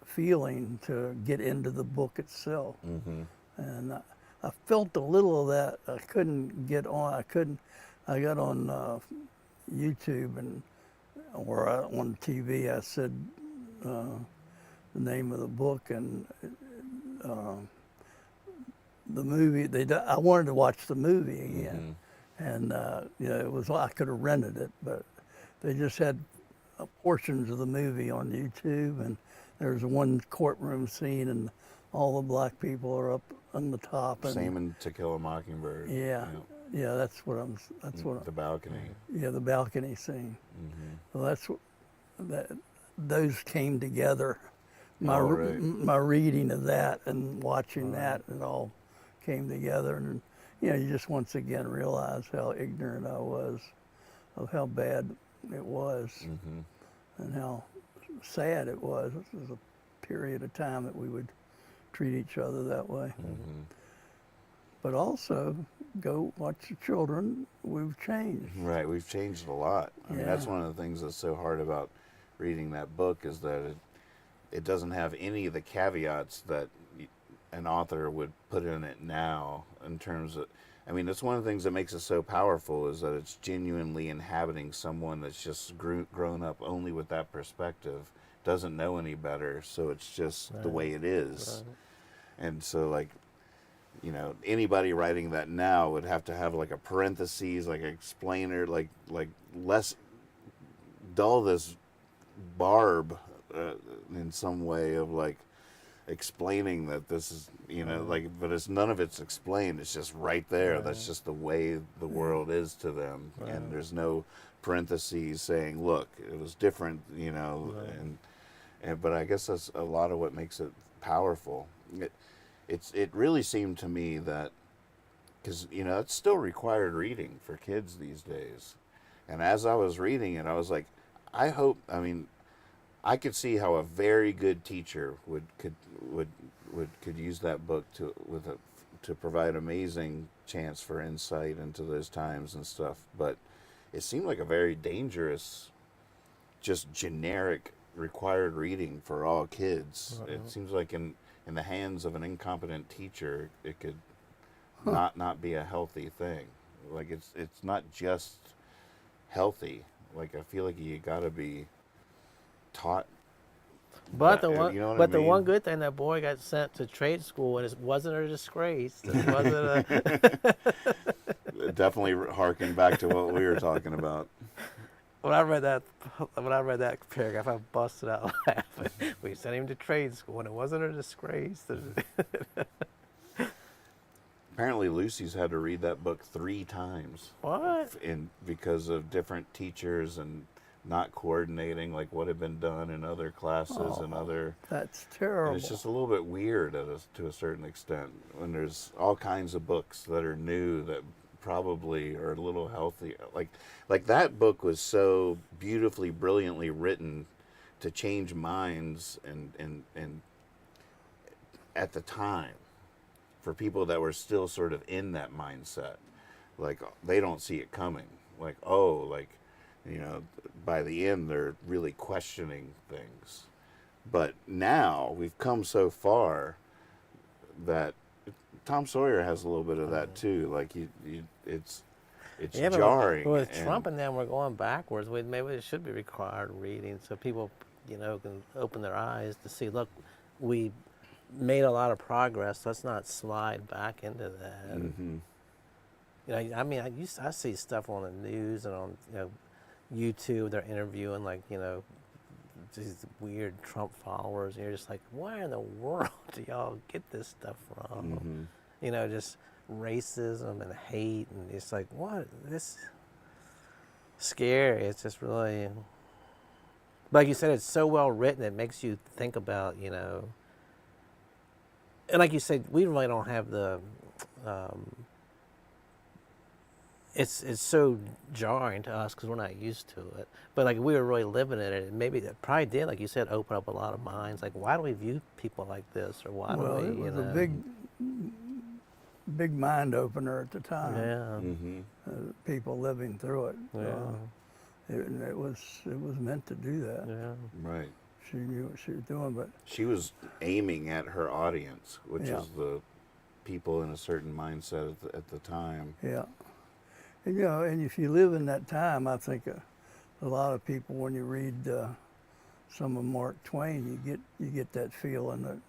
feeling to get into the book itself. Mm-hmm. And I felt a little of that. I couldn't get on. I got on YouTube or on TV. I said the name of the book and the movie. I wanted to watch the movie again, and it was I could have rented it, but they just had portions of the movie on YouTube, and there's one courtroom scene, and all the black people are up on the top. And, same in To Kill a Mockingbird. Yeah. Yeah, that's what the balcony. Yeah, the balcony scene. Mm-hmm. Well, those came together. My Right. my reading of that and watching that, it all came together, and you just once again realized how ignorant I was of how bad it was, and how sad it was. This was a period of time that we would treat each other that way. But also, go watch the children. We've changed. Right, we've changed a lot. I mean, that's one of the things that's so hard about reading that book, is that it doesn't have any of the caveats that an author would put in it now, in terms of, I mean, that's one of the things that makes it so powerful, is that it's genuinely inhabiting someone that's just grown up only with that perspective, doesn't know any better, so it's just the way it is. And so, like, anybody writing that now would have to have like a parentheses, like an explainer, like less dull this barb in some way of like explaining that this is, but it's none of it's explained. It's just right there. That's just the way the world is to them, and there's no parentheses saying, "Look, it was different," and but I guess that's a lot of what makes it powerful. It really seemed to me that, because it's still required reading for kids these days, and as I was reading it, I was like, I could see how a very good teacher could use that book to provide amazing chance for insight into those times and stuff. But it seemed like a very dangerous, just generic required reading for all kids. It seems like in the hands of an incompetent teacher, it could not be a healthy thing. Like, it's not just healthy. Like, I feel like you got to be taught. But that, the one good thing, that boy got sent to trade school, and it wasn't a disgrace. It wasn't a Definitely harking back to what we were talking about. When I read that paragraph, I busted out laughing. We sent him to trade school, and it wasn't a disgrace. Apparently, Lucy's had to read that book 3 times. What? Because of different teachers and not coordinating like what had been done in other classes and other. That's terrible. And it's just a little bit weird to a certain extent, when there's all kinds of books that are new that probably are a little healthy. Like that book was so beautifully, brilliantly written to change minds and at the time, for people that were still sort of in that mindset. Like, they don't see it coming. Like, by the end they're really questioning things. But now we've come so far that Tom Sawyer has a little bit of that too. Like, it's jarring. But with Trump and them, we're going backwards. Maybe it should be required reading, so people, can open their eyes to see. Look, we made a lot of progress. Let's not slide back into that. I see stuff on the news and on YouTube. They're interviewing these weird Trump followers, and you're just like, where in the world do y'all get this stuff from? Just racism and hate, and it's like, what? This scary. It's just really, like you said, it's so well written. It makes you think about, and like you said, we really don't have the. It's so jarring to us because we're not used to it. But like, we were really living in it, and maybe that probably did, like you said, open up a lot of minds. Like, why do we view people like this, or why do we? It was a big mind opener at the time. Yeah. People living through it. Yeah. It was meant to do that. Yeah. Right. She knew what she was doing, but She was aiming at her audience, which is the people in a certain mindset at the time. yeah. And, and if you live in that time, I think a lot of people, when you read some of Mark Twain, you get that feeling that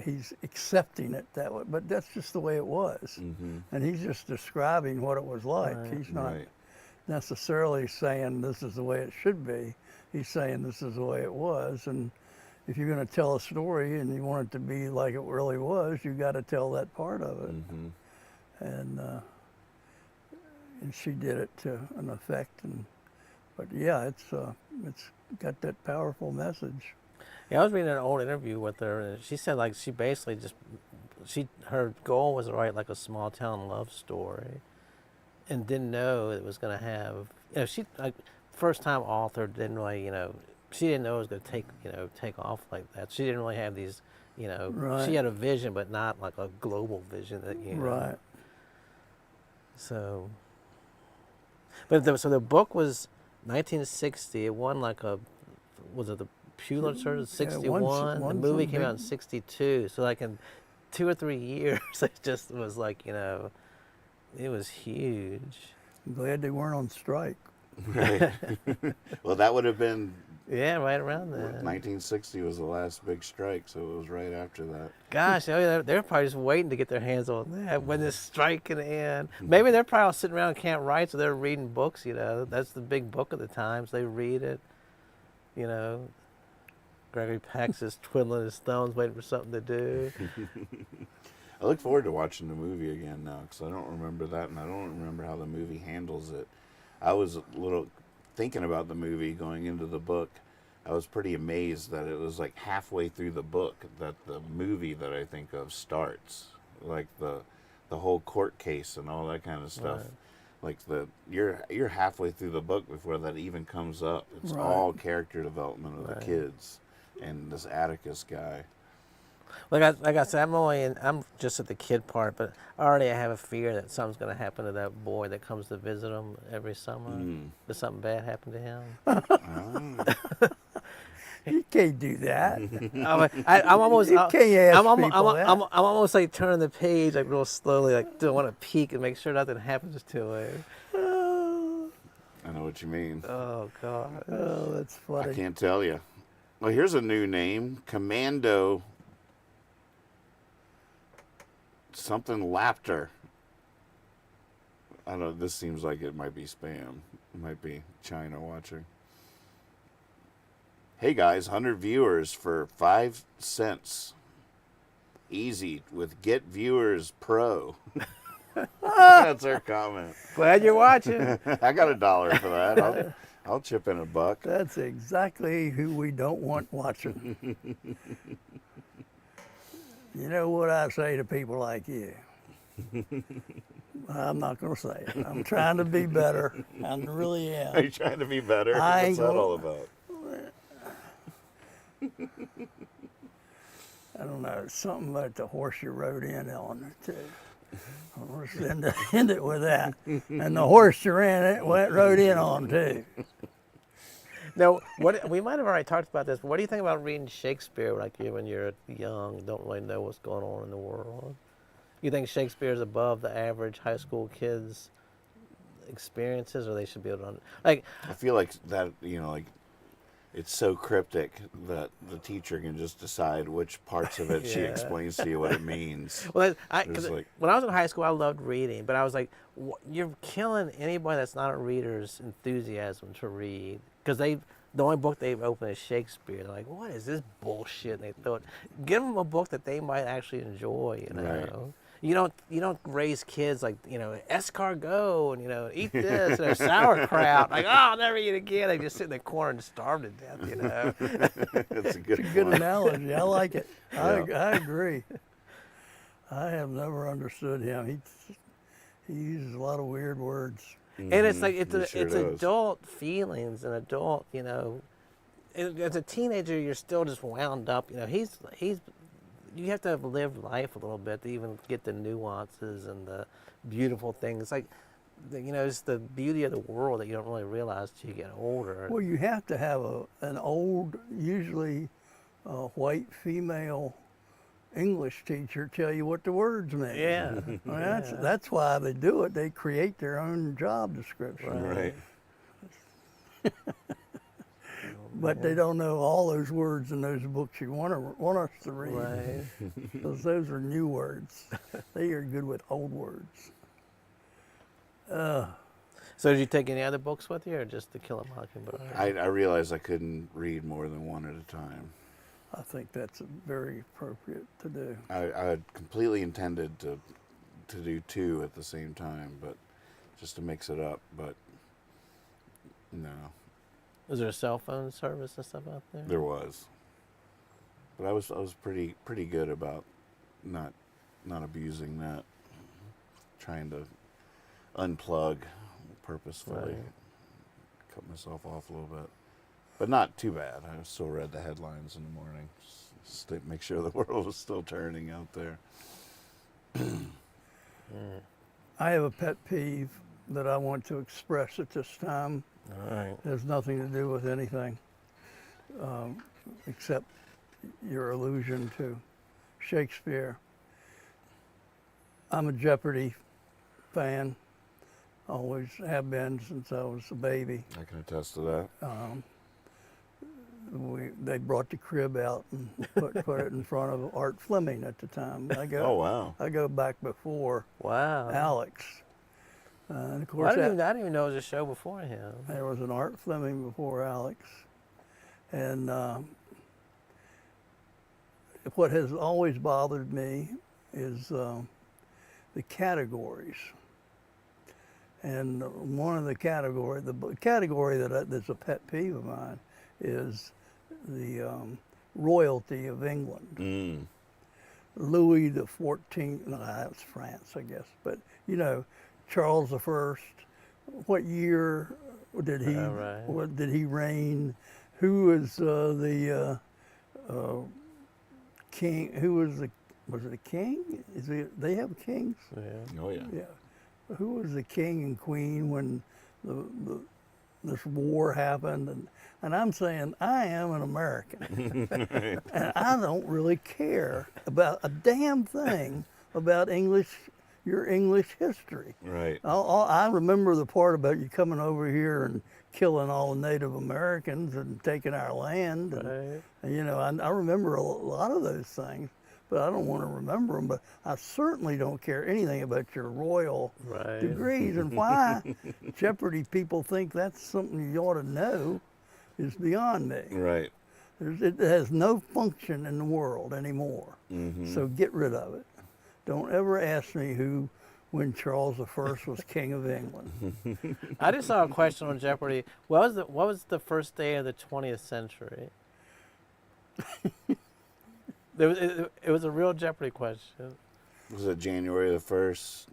he's accepting it that way, but that's just the way it was, and he's just describing what it was like. Right. He's not necessarily saying this is the way it should be. He's saying this is the way it was, and if you're going to tell a story and you want it to be like it really was, you got to tell that part of it. And she did it to an effect, but yeah, it's got that powerful message. Yeah, I was reading an old interview with her, and she said, like, she basically just her goal was to write like a small town love story, and didn't know it was going to have, she like first time author didn't really, she didn't know it was going to take off like that. She didn't really have these, Right. she had a vision, but not like a global vision that Right. So, but so the book was 1960. It won like was it the Pulitzer? Yeah, 61. won The movie some came out in big- 62. So like in 2 or 3 years, it just was like it was huge. I'm glad they weren't on strike. Right. Well, that would have been Yeah, right around there. 1960 was the last big strike, so it was right after that. Gosh, they're probably just waiting to get their hands on that when this strike can end. Maybe they're probably all sitting around and can't write, so they're reading books. That's the big book of the times. They read it. Gregory Peck's is twiddling his thumbs, waiting for something to do. I look forward to watching the movie again now because I don't remember that, and I don't remember how the movie handles it. I was a little thinking about the movie going into the book. I was pretty amazed that it was like halfway through the book that the movie that I think of starts, like the whole court case and all that kind of stuff. Right. Like you're halfway through the book before that even comes up. It's Right. all character development of Right. the kids and this Atticus guy. Like I said, I'm just at the kid part, but already I have a fear that something's going to happen to that boy that comes to visit him every summer. Does something bad happen to him? You can't do that. I'm almost. You can't ask people that. I'm almost like turning the page like real slowly, like don't want to peek and make sure nothing happens to him. I know what you mean. Oh God. Oh, that's I funny. can't tell you. Well, here's a new name. Commando something Lapter. I don't know. This seems like it might be spam. It might be China watching. Hey guys, 100 viewers for 5 cents. Easy with Get Viewers Pro. That's our comment. Glad you're watching. I got $1 for that. I'll chip in $1. That's exactly who we don't want watching. You know what I say to people like you? I'm not going to say it. I'm trying to be better. I really Are am. you trying to be better? I ain't What's that gonna- all about? I don't know, something about the horse you rode in on, too. Let's end it with that. And the horse you rode in on, too. Now, we might have already talked about this, but what do you think about reading Shakespeare like you when you're young, don't really know what's going on in the world? You think Shakespeare's above the average high school kid's experiences, or they should be able to like? I feel like that, like it's so cryptic that the teacher can just decide which parts of it she Yeah. explains to you what it means. Well, It's like- when I was in high school, I loved reading, but I was like, you're killing anybody that's not a reader's enthusiasm to read, because the only book they've opened is Shakespeare. They're like, what is this bullshit? And they thought, give them a book that they might actually enjoy. Right. You don't raise kids like escargot and eat this and sauerkraut. Like, oh, I'll never eat again. They just sit in the corner and starve to death. It's a good Good point. analogy. I like it. Yeah. I agree. I have never understood him. He uses a lot of weird words. And it's like He sure it's does. adult feelings and adult, as a teenager you're still just wound up. He's you have to have lived life a little bit to even get the nuances and the beautiful things. Like it's the beauty of the world that you don't really realize till you get older. Well, you have to have an old, usually white female English teacher tell you what the words mean. Yeah. Well, that's why they do it. They create their own job description. Right. But they don't know all those words in those books you want us to read. Right. Because those are new words. They are good with old words. So did you take any other books with you, or just To Kill a Mockingbird? I realized I couldn't read more than one at a time. I think that's very appropriate to do. I had completely intended to do 2 at the same time, but just to mix it up. But no, Was there a cell phone service and stuff out there? there was. But I was pretty good about not not abusing that. Trying to unplug purposefully. Right. Cut myself off a little bit. But not too bad. I still read the headlines in the morning. Just to make sure the world was still turning out there. I have a pet peeve that I want to express at this time. All right. It has nothing to do with anything except your allusion to Shakespeare. I'm a Jeopardy fan. Always have been since I was a baby. I can attest to that. They brought the crib out and put it in front of Art Fleming at the time. Oh, wow. I go back before Wow. Alex. And of Well, I course, didn't even know it was a show before him. there was an Art Fleming before Alex. And what has always bothered me is the categories. And one of the category that's a pet peeve of mine is the royalty of England. Louis the 14th, no, that's France, I guess. But, you know, Charles the First, what year did he, right. what did he reign? Who was the king? Who was it a king? They have kings? Yeah. Oh, yeah. Yeah. Who was the king and queen when this war happened? And I'm saying I am an American, and I don't really care about a damn thing about your English history. Right. I remember the part about you coming over here and killing all the Native Americans and taking our land. Right. And you know, I remember a lot of those things, but I don't want to remember them. But I certainly don't care anything about your royal Right. degrees. And why Jeopardy people think that's something you ought to know is beyond me. Right. It has no function in the world anymore. So get rid of it. Don't ever ask me when Charles I was King of England. I just saw a question on Jeopardy. What was the first day of the 20th century? It was a real Jeopardy question. Was it January the 1st,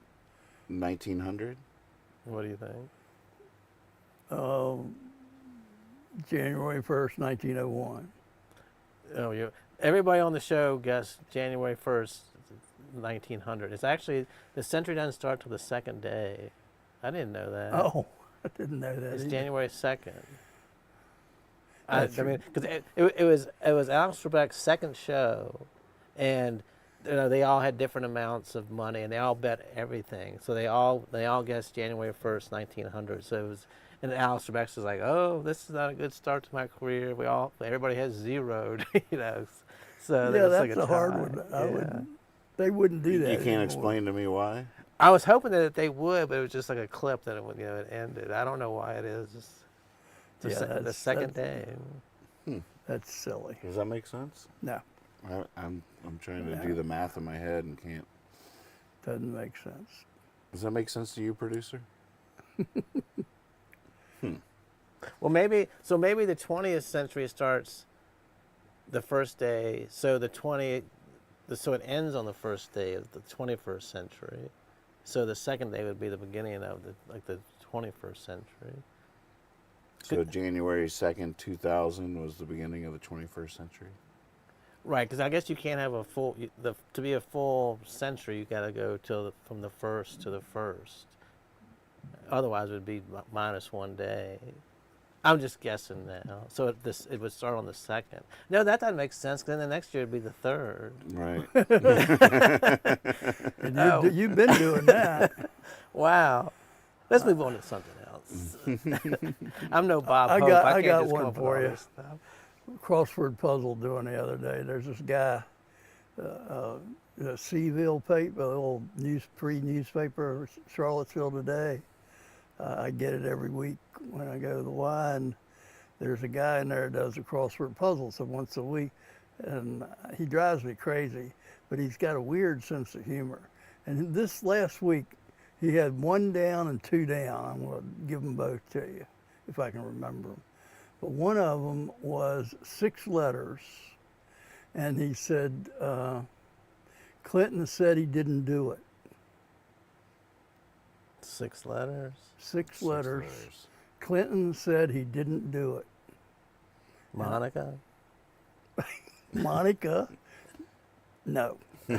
1900? What do you think? January 1st, 1901. Oh, everybody on the show guessed January 1st, 1900. It's actually, the century doesn't start till the second day. I didn't know that. Oh, I didn't know that. It's either. January 2nd. That's I mean, because it was Alex Trebek's second show, and they all had different amounts of money, and they all bet everything. So they all guessed January 1st, 1900. So it was, and Alex Trebek was like, "Oh, this is not a good start to my career. Everybody has zeroed, you know." So Yeah, that's that's like a hard tie. one. They wouldn't do that. You can't anymore. explain to me why? I was hoping that they would, but it was just like a clip that it ended. I don't know why it is. The second day. That's silly. Does that make sense? No, I'm trying to do the math in my head and can't. doesn't make sense. Does that make sense to you, producer? Well, maybe the 20th century starts the first day, so so it ends on the first day of the 21st century. So the second day would be the beginning of the 21st century. So January 2nd, 2000 was the beginning of the 21st century? Right, because I guess you can't have to be a full century, you got to go from the first to the first. Otherwise, it would be minus 1 day. I'm just guessing now. So it would start on the second. No, that doesn't make sense, because then the next year would be the third. Right. And you've been doing that. Wow. Let's move on to something else. I'm no Bob I Hope. got- I I can't got just one come up with for all you. this stuff. Crossword puzzle doing the other day. There's this guy, the Seaville paper, the old pre-newspaper, Charlottesville Today. I get it every week when I go to the Y, and there's a guy in there that does a crossword puzzle, so once a week, and he drives me crazy, but he's got a weird sense of humor. And this last week, he had 1 down and 2 down. I'm going to give them both to you, if I can remember them. But one of them was 6 letters, and he said, Clinton said he didn't do it. 6 letters. Six Six letters. Clinton said he didn't do it. Monica. Monica, no. I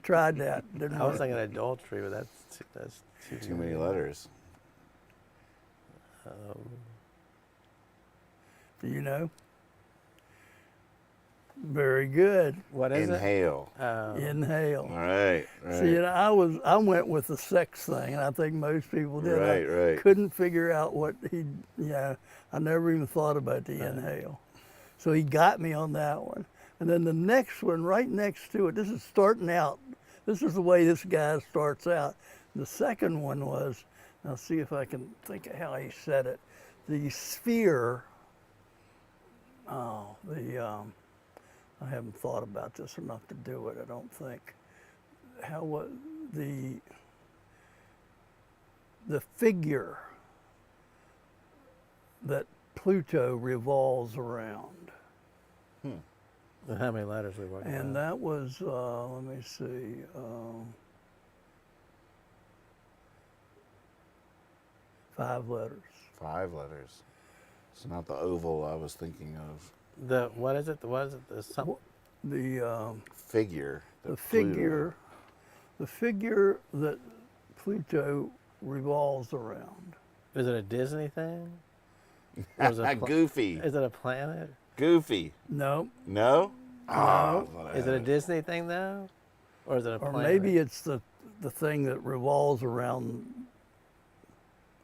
tried that. Didn't I was work. thinking adultery, but that's Too many letters. Do you know? Very good. What is Inhale. it? Inhale. All right. Right. See, and I went with the sex thing, and I think most people did. Right, I right. couldn't figure out what he. Yeah, I never even thought about the inhale. So he got me on that one, and then the next one, right next to it. This is starting out. This is the way this guy starts out. The second one was. I'll see if I can think of how he said it. The sphere. Oh, I haven't thought about this enough to do it. I don't think. How was the figure that Pluto revolves around? And how many letters we working And on? that was, let me see, 5 letters. 5 letters. It's not the oval I was thinking of. What is it? What is it? The some, The Figure. the that figure, the figure that Pluto revolves around. is it a Disney thing? Or is it a Pluto. Goofy. Is it a planet? Goofy. No, No? Oh, Is it a Disney thing though? Or is it a or planet? maybe it's the thing that revolves around.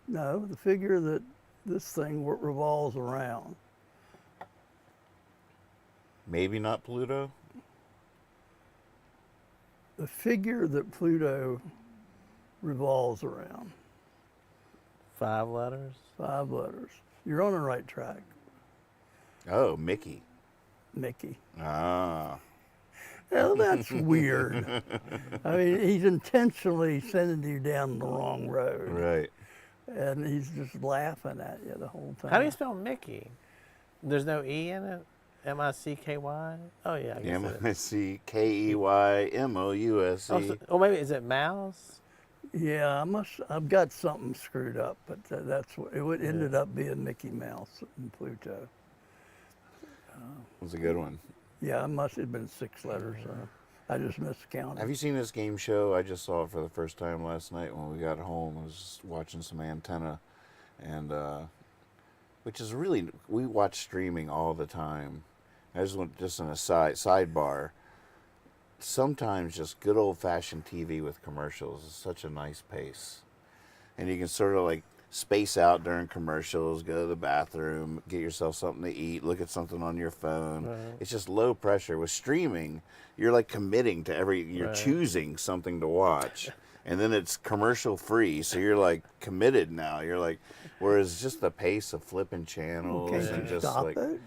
No, the figure that this thing revolves around. Maybe not Pluto? The figure that Pluto revolves around. 5 letters? 5 letters. You're on the right track, Oh, Mickey. Mickey. Ah. Well, that's weird. I mean, he's intentionally sending you down the wrong road. Right. And he's just laughing at you the whole time. How do you spell Mickey? There's no E in it? M-I-C-K-Y? Oh yeah, I guess it is. M-I-C-K-E-Y-M-O-U-S-E. Oh, or maybe, is it mouse? Yeah, I've got something screwed up, but that's what it ended up being Mickey Mouse and Pluto. That's a good one. Yeah, it must have been 6 letters. I just miscounted. Have you seen this game show? I just saw it for the first time last night when we got home. I was just watching some Antenna, and which is really, we watch streaming all the time. I just went just in a sidebar. Sometimes just good old fashioned TV with commercials is such a nice pace, and you can sort of like space out during commercials, go to the bathroom, get yourself something to eat, look at something on your phone. Right. It's just low pressure. With streaming, you're like committing to you're Right. choosing something to watch. And then it's commercial free, so you're like committed now. You're like, whereas just the pace of flipping channels Can and you just stop like it?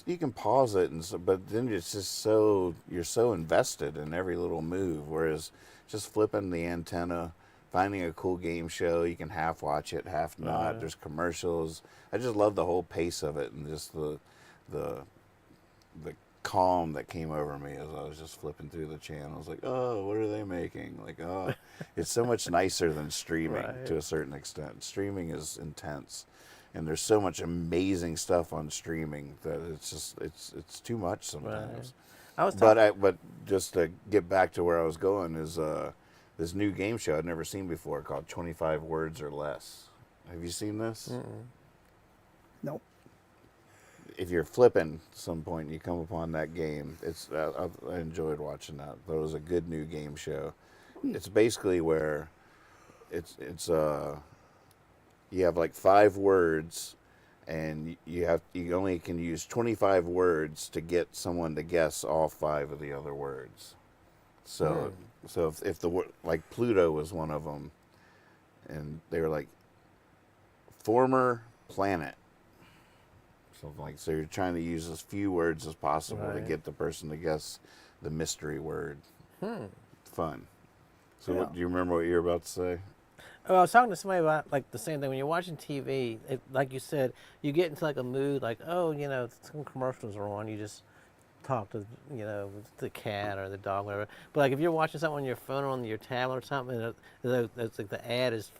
you can pause it but then it's just you're so invested in every little move. Whereas just flipping the antenna, finding a cool game show, you can half watch it, half not. Right. There's commercials. I just love the whole pace of it and just the calm that came over me as I was just flipping through the channels. Like, oh, what are they making? Like, oh, it's so much nicer than streaming Right. to a certain extent. Streaming is intense, and there's so much amazing stuff on streaming that it's just it's too much sometimes. I was talking, But just to get back to where I was going is this new game show I'd never seen before called 25 Words or Less. Have you seen this? Nope. If you're flipping at some point and you come upon that game, it's I enjoyed watching that. That was a good new game show. It's basically where it's you have like 5 words, and you only can use 25 words to get someone to guess all 5 of the other words. So if the word like Pluto was one of them, and they were like former planet. Something like, so you're trying to use as few words as possible to Right. get the person to guess the mystery word. Fun. So Yeah. do you remember what you were about to say? I was talking to somebody about like the same thing. When you're watching TV, like you said, you get into like a mood, like, oh, some commercials are on. You just talk to, the cat or the dog, whatever. But like if you're watching something on your phone or on your tablet or something, and it's like the ad is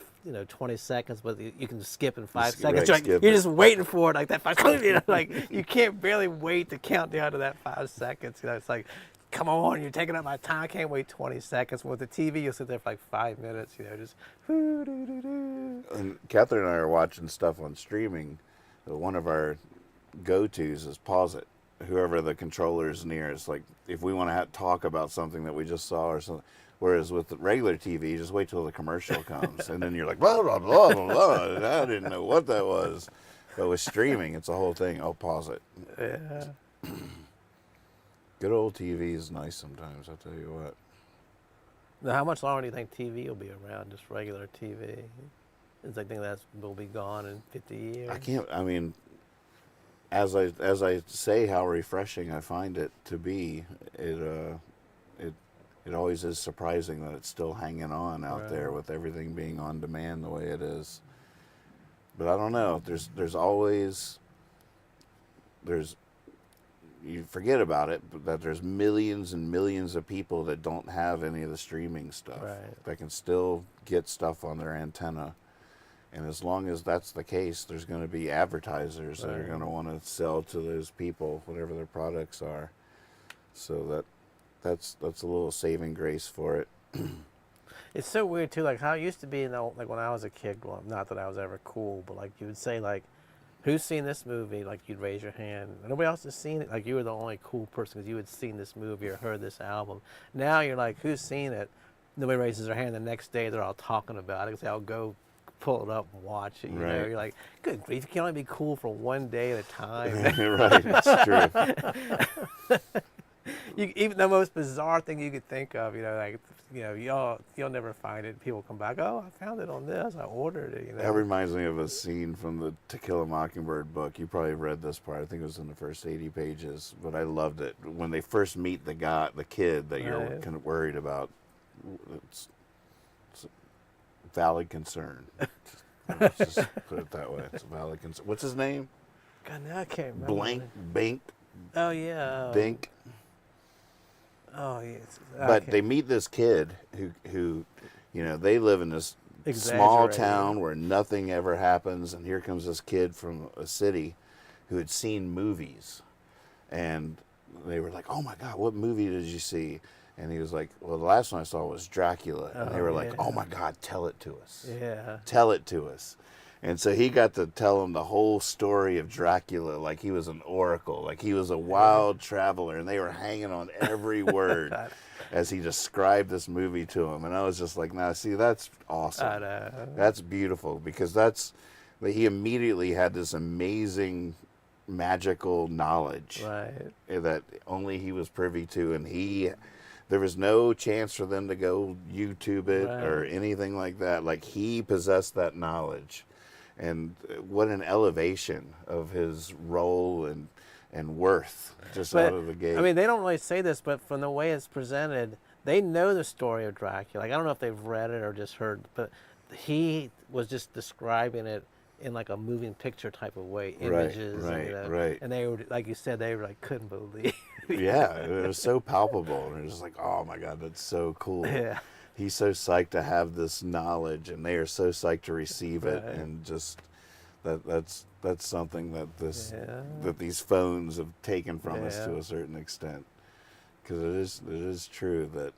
20 seconds, but you can skip in 5 seconds. Right, You're just waiting for it, like that 5 seconds. Like you can't barely wait to count down to that 5 seconds. It's like, come on, you're taking up my time. I can't wait 20 seconds. With the TV, you'll sit there for like 5 minutes. Just. And Catherine and I are watching stuff on streaming. One of our go-tos is pause it. Whoever the controller is near, it's like if we want to talk about something that we just saw or something. Whereas with the regular TV, you just wait till the commercial comes, and then you're like, blah, blah, blah, blah, blah. And I didn't know what that was. But with streaming, it's a whole thing. Oh, pause it. Yeah. Good old TV is nice sometimes, I'll tell you what. Now, how much longer do you think TV will be around, just regular TV? Is think that will be gone in 50 years? As I say how refreshing I find it to be, it always is surprising that it's still hanging on out there with everything being on demand the way it is. But I don't know. You forget about it, but that there's millions and millions of people that don't have any of the streaming stuff that can still get stuff on their antenna. And as long as that's the case, there's going to be advertisers that are going to want to sell to those people whatever their products are. So that's a little saving grace for it. It's so weird too, like how it used to be, like when I was a kid. Well, not that I was ever cool, but like you would say like, "Who's seen this movie?" Like you'd raise your hand. Nobody else has seen it. Like you were the only cool person because you had seen this movie or heard this album. Now you're like, "Who's seen it?" Nobody raises their hand. The next day they're all talking about it. I'll go pull it up and watch it. You know, you're like, good grief, you can only be cool for one day at a time. Right, it's true. Even the most bizarre thing you could think of, you'll never find it. People come back, oh, I found it on this. I ordered it. That reminds me of a scene from the To Kill a Mockingbird book. You probably read this part. I think it was in the first 80 pages, but I loved it. When they first meet the kid that you're kind of worried about, it's a valid concern. Let's just put it that way. It's a valid concern. What's his name? God, now I can't remember. Bink. Oh, yeah. Bink. Oh, yes. But they meet this kid who they live in this small town where nothing ever happens, and here comes this kid from a city who had seen movies, and they were like, "Oh my God, what movie did you see?" And he was like, "Well, the last one I saw was Dracula," and they were like, "Oh my God, tell it to us! Yeah, tell it to us." And so he got to tell him the whole story of Dracula like he was an oracle, like he was a wild traveler, and they were hanging on every word as he described this movie to him. And I was just like, "Nah, see, that's awesome. That's beautiful," because he immediately had this amazing magical knowledge that only he was privy to, and there was no chance for them to go YouTube it or anything like that. Like, he possessed that knowledge. And what an elevation of his role and worth out of the gate. I mean, they don't really say this, but from the way it's presented, they know the story of Dracula. Like, I don't know if they've read it or just heard, but he was just describing it in like a moving picture type of way, images. Right. And they were, like you said, they were like, couldn't believe. Yeah, it was so palpable. And it was like, oh my God, that's so cool. Yeah. He's so psyched to have this knowledge, and they are so psyched to receive it, and just that's something that that these phones have taken from us to a certain extent, because it is true that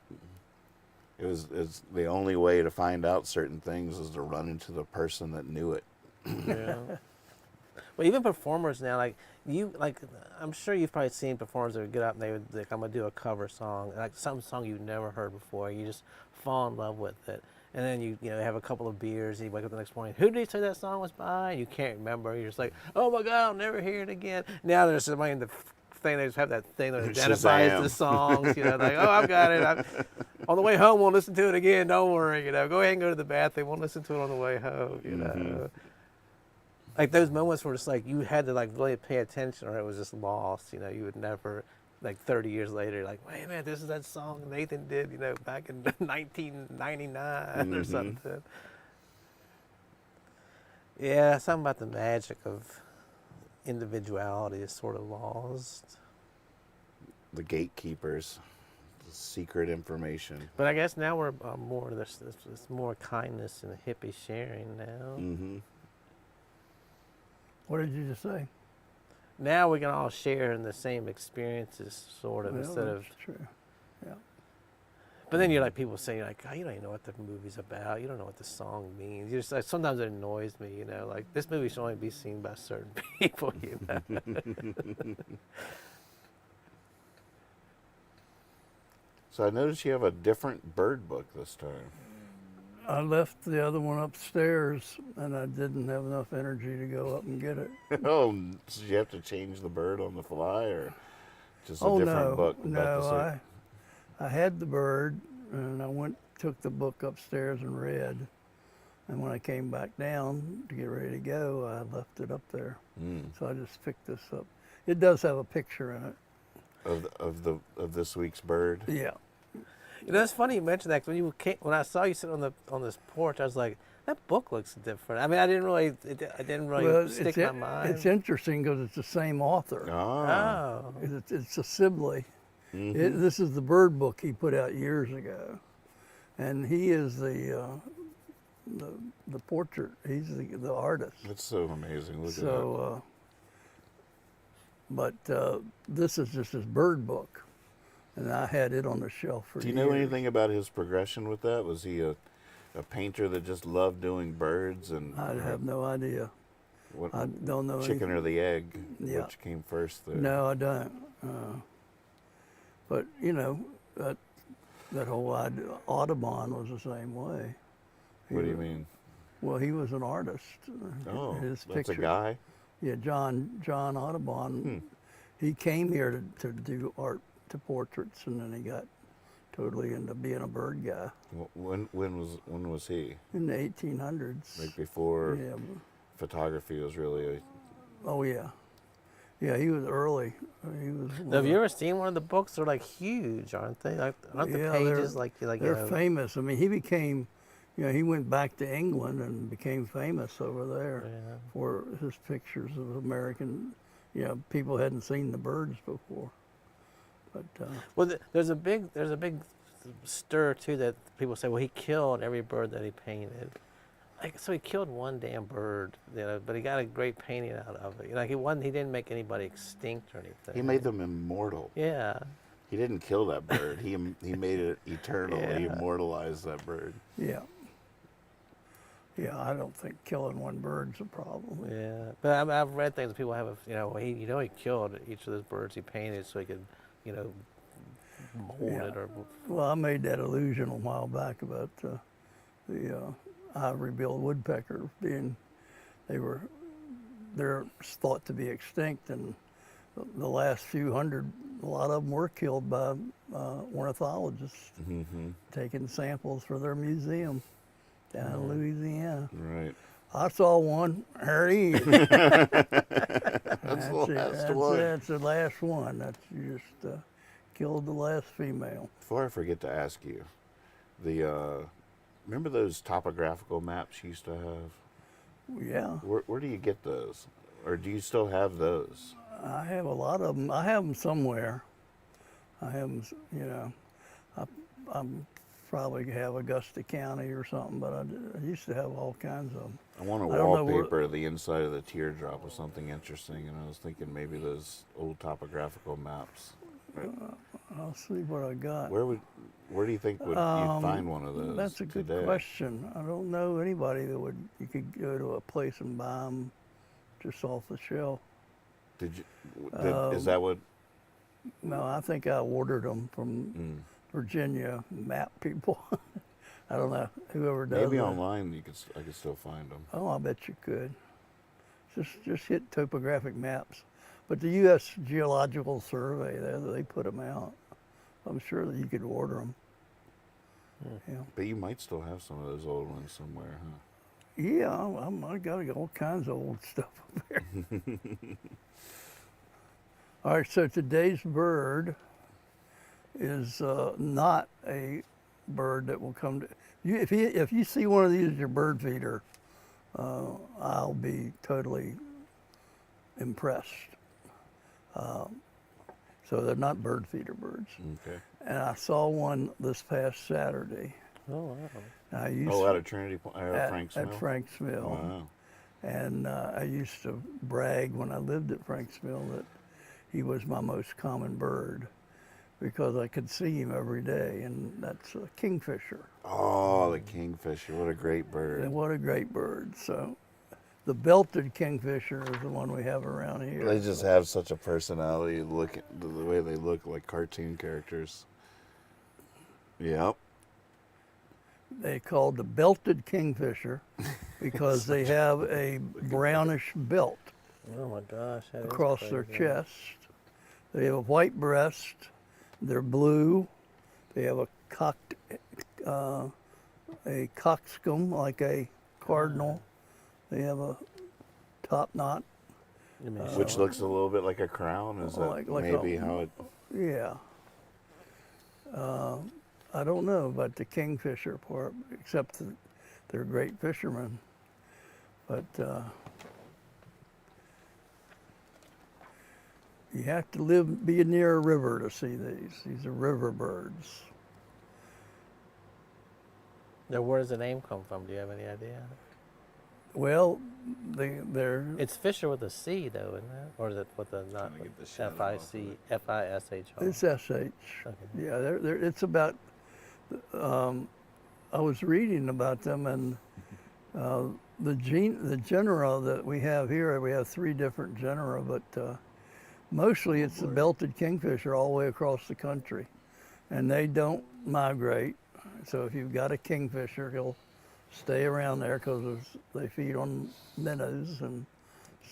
it's the only way to find out certain things is to run into the person that knew it. Yeah. Well, even performers now, I'm sure you've probably seen performers that would get up and they would like, I'm gonna do a cover song, like some song you've never heard before. You just fall in love with it, and then you have a couple of beers. And you wake up the next morning. Who did you say that song was by? You can't remember. You're just like, oh my God, I'll never hear it again. Now there's somebody in the thing. They just have that thing that identifies the songs. Like, oh, I've got it. On the way home, we'll listen to it again. Don't worry. Go ahead and go to the bathroom. We'll listen to it on the way home. You know. Like those moments were just like you had to like really pay attention, or it was just lost. You would never, like 30 years later, like, wait a minute, this is that song Nathan did, back in 1999 or something. Yeah, something about the magic of individuality is sort of lost. The gatekeepers, the secret information. But I guess now we're more there's more kindness and hippie sharing now. Mm-hmm. What did you just say? Now we can all share in the same experiences, sort of, Well, instead of. that's true. Yeah. But then you're like, people say like, oh, you don't even know what the movie's about. You don't know what the song means. You just like, sometimes it annoys me, you know, like this movie should only be seen by certain people, you know. So I noticed you have a different bird book this time. I left the other one upstairs, and I didn't have enough energy to go up and get it. Oh, so you have to change the bird on the fly, or just a Oh different no, book? about the no! I had the bird, and I took the book upstairs and read. And when I came back down to get ready to go, I left it up there. So I just picked this up. It does have a picture in it. Of this week's bird. Yeah. You know, it's funny you mentioned that. 'Cause when I saw you sitting on this porch, I was like, that book looks different. I mean, I didn't really stick in my mind. It's interesting because it's the same author. Oh. It's a Sibley. This is the bird book he put out years ago, and he is the portrait. He's the artist. That's so amazing. Look at that. So, but this is just his bird book, and I had it on the shelf for years. Do you know anything about his progression with that? Was he a painter that just loved doing birds? And I have no idea. what, I don't know chicken anything. or the egg? Yeah. Which came first there? No, I don't. But you know, that whole Audubon was the same way. What do you mean? Well, he was an artist. Oh, His that's picture. a guy? Yeah, John Audubon. He came here to do art to portraits, and then he got totally into being a bird guy When was he? in the 1800s. Like before Yeah. photography was really Oh yeah. Yeah, he was early. He was. Now, have you ever seen one of the books? They're like huge, aren't they? Like, aren't the Yeah, pages they're- like They're famous. I mean, he became, he went back to England and became famous over there Yeah. for his pictures of American. People hadn't seen the birds before. But Well, there's a big stir too that people say, well, he killed every bird that he painted. Like, so he killed one damn bird, but he got a great painting out of it. Like he didn't make anybody extinct or anything. He made them immortal. Yeah. He didn't kill that bird. He made it eternal. He Yeah. immortalized that bird. yeah, I don't think killing one bird's a problem. Yeah. But I've read things that people have, he killed each of those birds he painted so he could, mold it or. Well, I made that illusion a while back about the ivory-billed woodpecker they're thought to be extinct, and the last few hundred, a lot of them were killed by ornithologists taking samples for their museum down in Louisiana. Right. I saw one. There he is. That's the last one. That's the last one. You just killed the last female. Before I forget to ask you, remember those topographical maps you used to have? Yeah. Where do you get those? Or do you still have those? I have a lot of them. I have them somewhere. I have them, I'm probably have Augusta County or something, but I used to have all kinds of them. I want to I don't know wallpaper the inside of the teardrop with something interesting, and I was thinking maybe those old topographical maps. I'll see what I got. Where do you think you'd find one of those? That's a good today? question. I don't know anybody you could go to a place and buy them just off the shelf. Is that what? No, I think I ordered them from Virginia map people. I don't know, whoever does Maybe that. online I could still find them. Oh, I bet you could. Just hit topographic maps. But the U.S. Geological Survey, they put them out. I'm sure that you could order them. Yeah, But you might still have some of those old ones somewhere, huh? yeah, I got all kinds of old stuff up there. All right, so today's bird is not a bird that will come to you. If you see one of these as your bird feeder, I'll be totally impressed. So they're not bird feeder birds. Okay. And I saw one this past Saturday. Oh, wow. I used Oh, out of Trinity, at, Frank's at Mill? Frank's Mill. Wow. And I used to brag when I lived at Frank's Mill that he was my most common bird because I could see him every day, and that's a kingfisher. Oh, the kingfisher. What a great bird. And what a great bird. So the belted kingfisher is the one we have around here. They just have such a personality. Look at the way they look like cartoon characters. Yep. They called the belted kingfisher because they have a brownish belt Oh my gosh. That is across their crazy. chest. They have a white breast. They're blue. They have a cockscomb like a cardinal. They have a top knot. Let me Which show looks a little bit like a crown. Is that Like maybe a- how it... Yeah. I don't know about the kingfisher part, except that they're great fishermen. But you have to be near a river to see these. These are river birds. Now, where does the name come from? Do you have any idea? Well, they're It's Fisher with a C, though, isn't it? Or is it with a not Trying to get the shadow F-I-C, F-I-S-H-R? it's SH. Yeah, it's about. I was reading about them, and the genera that we have here. We have 3 different genera, but mostly it's the belted kingfisher all the way across the country, and they don't migrate. So if you've got a kingfisher, he'll stay around there because they feed on minnows and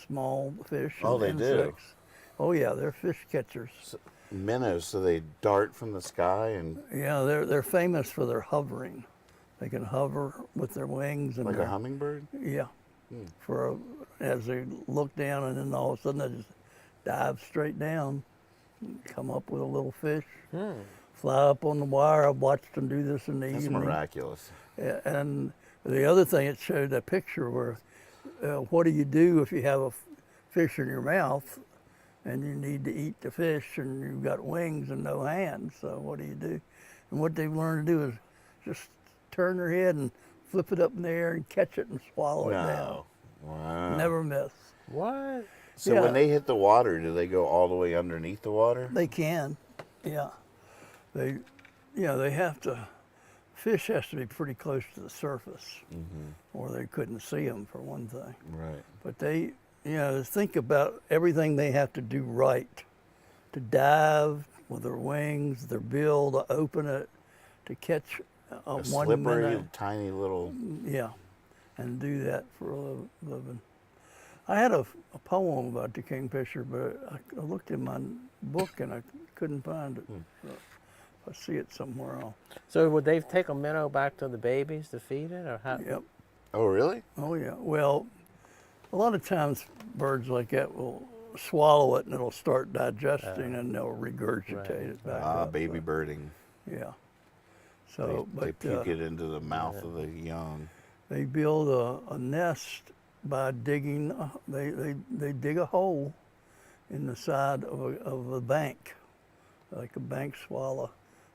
small fish and Oh, they do? insects. Oh yeah, they're fish catchers. Minnows, so they dart from the sky and Yeah, they're famous for their hovering. They can hover with their wings and like a their, hummingbird? yeah, as they look down, and then all of a sudden they just dive straight down, come up with a little fish, fly up on the wire. I've watched them do this in the That's evening. miraculous. And the other thing, it showed a picture where, what do you do if you have a fish in your mouth and you need to eat the fish and you've got wings and no hands? So what do you do? And what they've learned to do is just turn their head and flip it up in the air and catch it and swallow it down. No. Wow. Never miss. What? So Yeah. when they hit the water, do they go all the way underneath the water? They can, yeah. They have to. Fish has to be pretty close to the surface, or they couldn't see them for one thing. Right. But they, think about everything they have to do right to dive with their wings, their bill, to open it, to catch A 1 slippery, minute. tiny little... Yeah, and do that for a living. I had a poem about the kingfisher, but I looked in my book and I couldn't find it. So I see it somewhere else. So would they take a minnow back to the babies to feed it, or how? Yep. Oh, really? Oh yeah. Well, a lot of times birds like that will swallow it and it'll start digesting and they'll regurgitate it back up. Baby birding. Yeah. So, They but puke it into the mouth of the young. they build a nest by digging. They dig a hole in the side of a bank, like a bank swallow.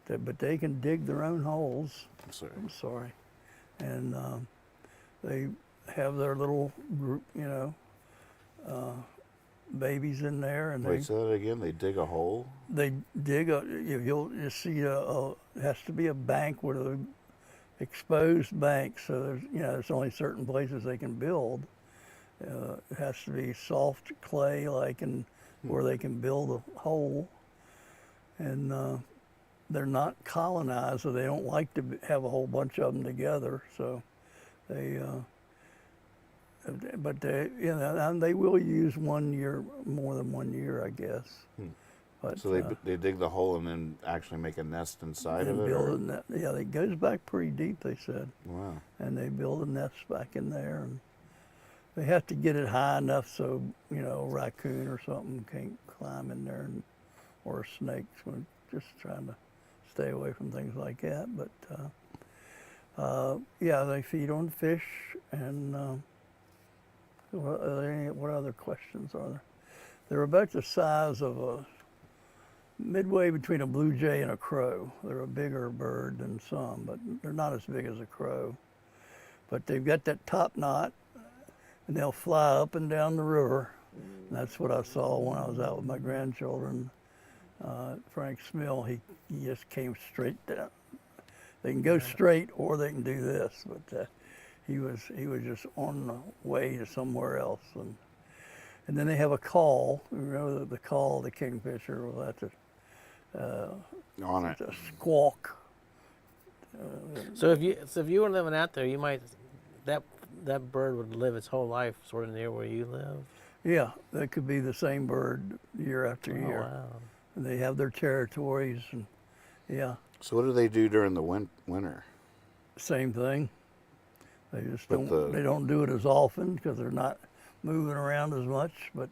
But they can dig their own holes. I'm sorry. And they have their little group, babies in there, and Wait, say that again? They dig a hole? they dig you'll see it has to be a bank with a exposed bank, so there's only certain places they can build. It has to be soft clay, where they can build a hole, and they're not colonized, so they don't like to have a whole bunch of them together. So they, and they will use 1 year, more than 1 year, I guess. But, So they dig the hole and then actually make a nest inside of and it? build Or? a nest. Yeah, it goes back pretty deep, they said. Wow. And they build a nest back in there, and they have to get it high enough so a raccoon or something can't climb in there, or snakes. We're just trying to stay away from things like that. But yeah, they feed on fish. And what other questions are there? They're about the size of a midway between a blue jay and a crow. They're a bigger bird than some, but they're not as big as a crow. But they've got that top knot, and they'll fly up and down the river. And that's what I saw when I was out with my grandchildren. Frank's mill, he just came straight down. They can go straight or they can do this, but he was just on the way to somewhere else. And then they have a call. You know the call of the kingfisher? Well, that's On it. a squawk. So if you were living out there, you might that bird would live its whole life sort of near where you live. Yeah, that could be the same bird year after year. Oh, wow. And they have their territories, and yeah, So what do they do during the winter? same thing. They just But they don't do it as often because they're not moving around as much, but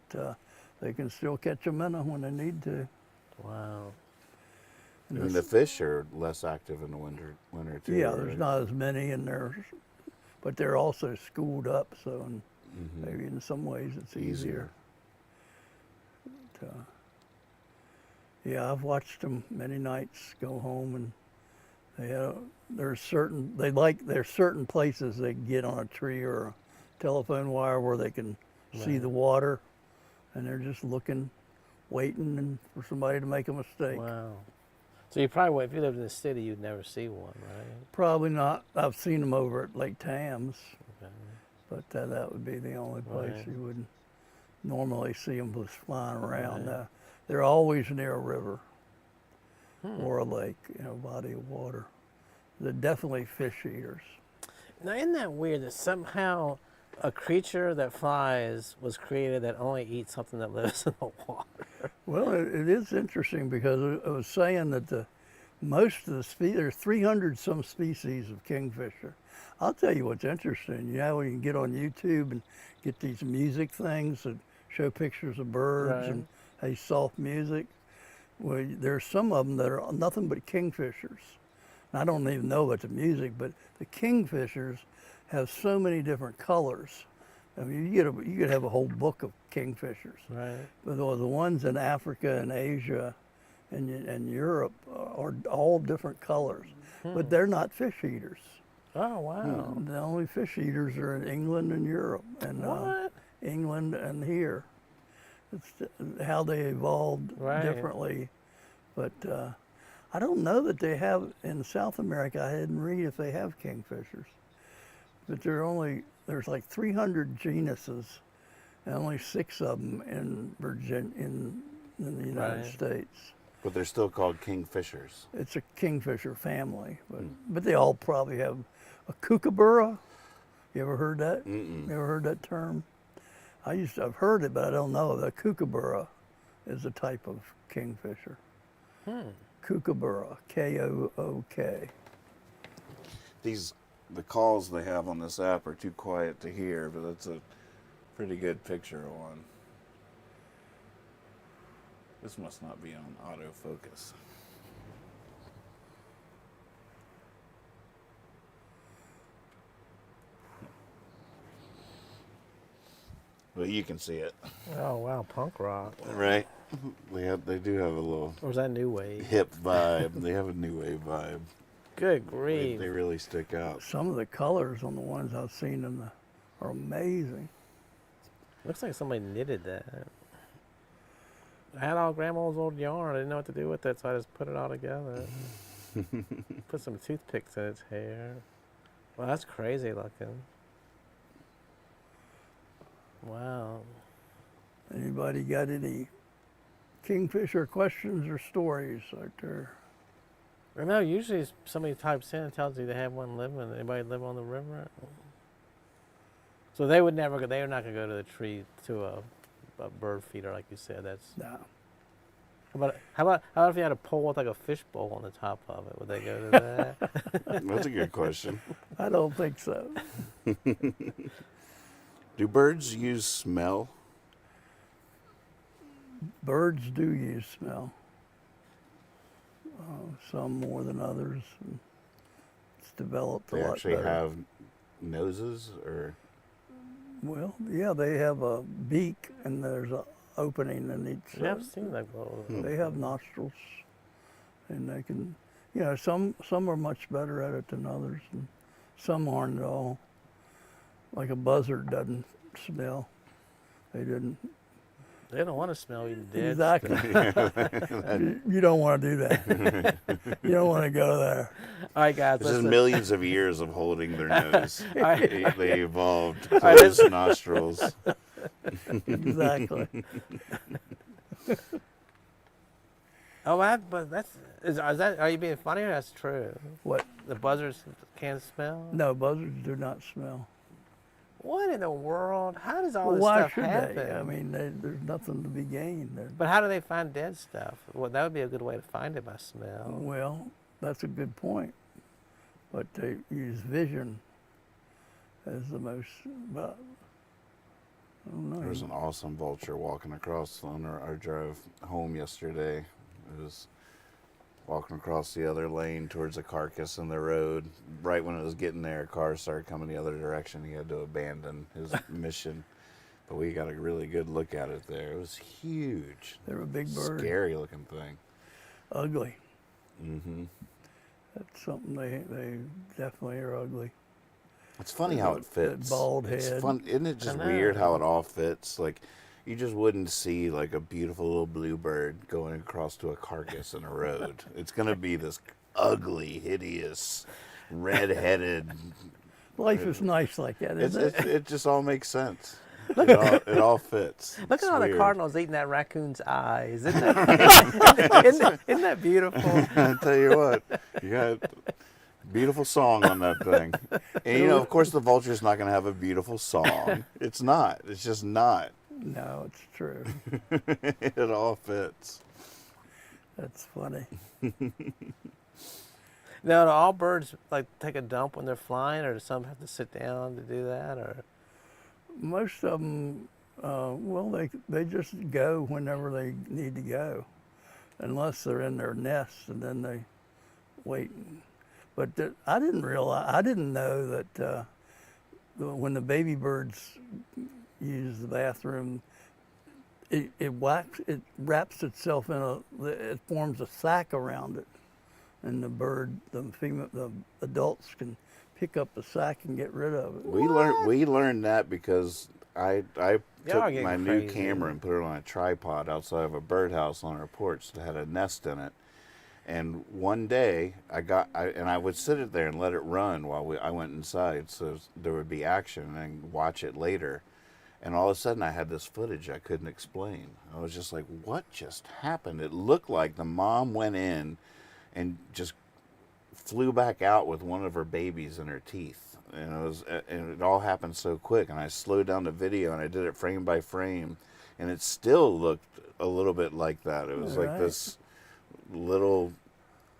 they can still catch a minnow when they need to. Wow. And the fish are less active in the winter too. Yeah, right? there's not as many in there, but they're also schooled up, so maybe in some ways it's easier. But, yeah, I've watched them many nights go home, and there's certain places they can get on a tree or a telephone wire where they can see the water, and they're just looking, waiting, and for somebody to make a mistake. Wow. So you probably, if you lived in the city, you'd never see one, right? Probably not. I've seen them over at Lake Tams, Okay. but that would be the only place Right. you would normally see them just flying around. Right. They're always near a river or a lake, body of water. They're definitely fish eaters. Now, isn't that weird that somehow a creature that flies was created that only eats something that lives in the water? Well, it is interesting because I was saying that most of the species, there's 300 some species of kingfisher. I'll tell you what's interesting. When you can get on YouTube and get these music things that show pictures of birds Right. and soft music. Well, there's some of them that are nothing but kingfishers. And I don't even know about the music, but the kingfishers have so many different colors. I mean, you could have a whole book of kingfishers. Right. But the ones in Africa and Asia and Europe are all different colors. But they're not fish eaters. Oh, wow. The only fish eaters are in England and Europe, and What? England and here. It's how they evolved Right. differently. But I don't know that they have in South America. I didn't read if they have kingfishers. But there's like 300 genuses, and only 6 of them in the United Right. States. But they're still called kingfishers. It's a kingfisher family, but they all probably have a kookaburra. You ever heard that? Mm-mm. You ever heard that term? I've heard it, but I don't know. The kookaburra is a type of kingfisher. Kookaburra, K-O-O-K. The calls they have on this app are too quiet to hear, but that's a pretty good picture of one. This must not be on autofocus. Well, you can see it, Oh, wow. Punk rock. right? They do have a little Or was that new wave? hip vibe. They have a new wave vibe. Good They grief. really stick out. Some of the colors on the ones I've seen are amazing. Looks like somebody knitted that. I had all grandma's old yarn. I didn't know what to do with it, so I just put it all together. Put some toothpicks in its hair. Well, that's crazy looking. Wow. Anybody got any kingfisher questions or stories out there? I know usually somebody types in and tells you they have one living. Anybody live on the river? So they would never go. They're not gonna go to the tree to a bird feeder like you said. That's. No. How about if you had a pole with like a fish bowl on the top of it? Would they go to that? That's a good question. I don't think so. Do birds use smell? Birds do use smell. Some more than others. And it's developed a They lot actually better. have noses, or Well, yeah, they have a beak, and there's opening in each. Yeah, I've seen that little. They have nostrils, and they can, some are much better at it than others, and some aren't at all. Like a buzzard doesn't smell. They didn't. They don't want to smell you dead. Exactly. You don't want to do that. You don't want to go there. All right, guys. This is listen. millions of years of holding their nose. right. They evolved right, closed nostrils. Exactly. But is that? Are you being funny or that's true? What? The buzzards can't smell. No, buzzards do not smell. What in the world? How does all this Why stuff should happen? they? I mean, there's nothing to be gained. But how do they find dead stuff? Well, that would be a good way to find it by smell. Well, that's a good point. But they use vision as the most. But I don't know. There was an awesome vulture walking across on our drive home yesterday. It was walking across the other lane towards a carcass in the road. Right when it was getting there, a car started coming the other direction. He had to abandon his mission. But we got a really good look at it there. It was huge. They're a big bird. Scary looking thing. Ugly. Mm-hmm. That's something they definitely are ugly. It's funny how it fits. That bald It's head. fun. Isn't it just I know. weird how it all fits? Like, you just wouldn't see like a beautiful little bluebird going across to a carcass in a road. It's gonna be this ugly, hideous, red-headed. Life is nice like that, isn't it? It just all makes sense. It all fits. Look It's at all the weird. Cardinals eating that raccoon's eyes. Isn't that, isn't that beautiful? I tell you what, you got a beautiful song on that thing. And of course, the vulture's not gonna have a beautiful song. It's not. It's just not. No, it's true. It all fits. That's funny. Now, do all birds like take a dump when they're flying, or do some have to sit down to do that? Or Most of them, they just go whenever they need to go, unless they're in their nests, and then they wait. But I didn't know that when the baby birds use the bathroom, it wraps itself in it forms a sac around it, and the adults can pick up the sac and get rid of it. We learned that because I Y'all took are getting my new crazy. camera and put it on a tripod outside of a birdhouse on our porch that had a nest in it. And one day I would sit it there and let it run while I went inside, so there would be action and watch it later. And all of a sudden I had this footage I couldn't explain. I was just like, what just happened? It looked like the mom went in and just flew back out with one of her babies in her teeth. And it all happened so quick. And I slowed down the video and I did it frame by frame. And it still looked a little bit like that. It was like Right. this little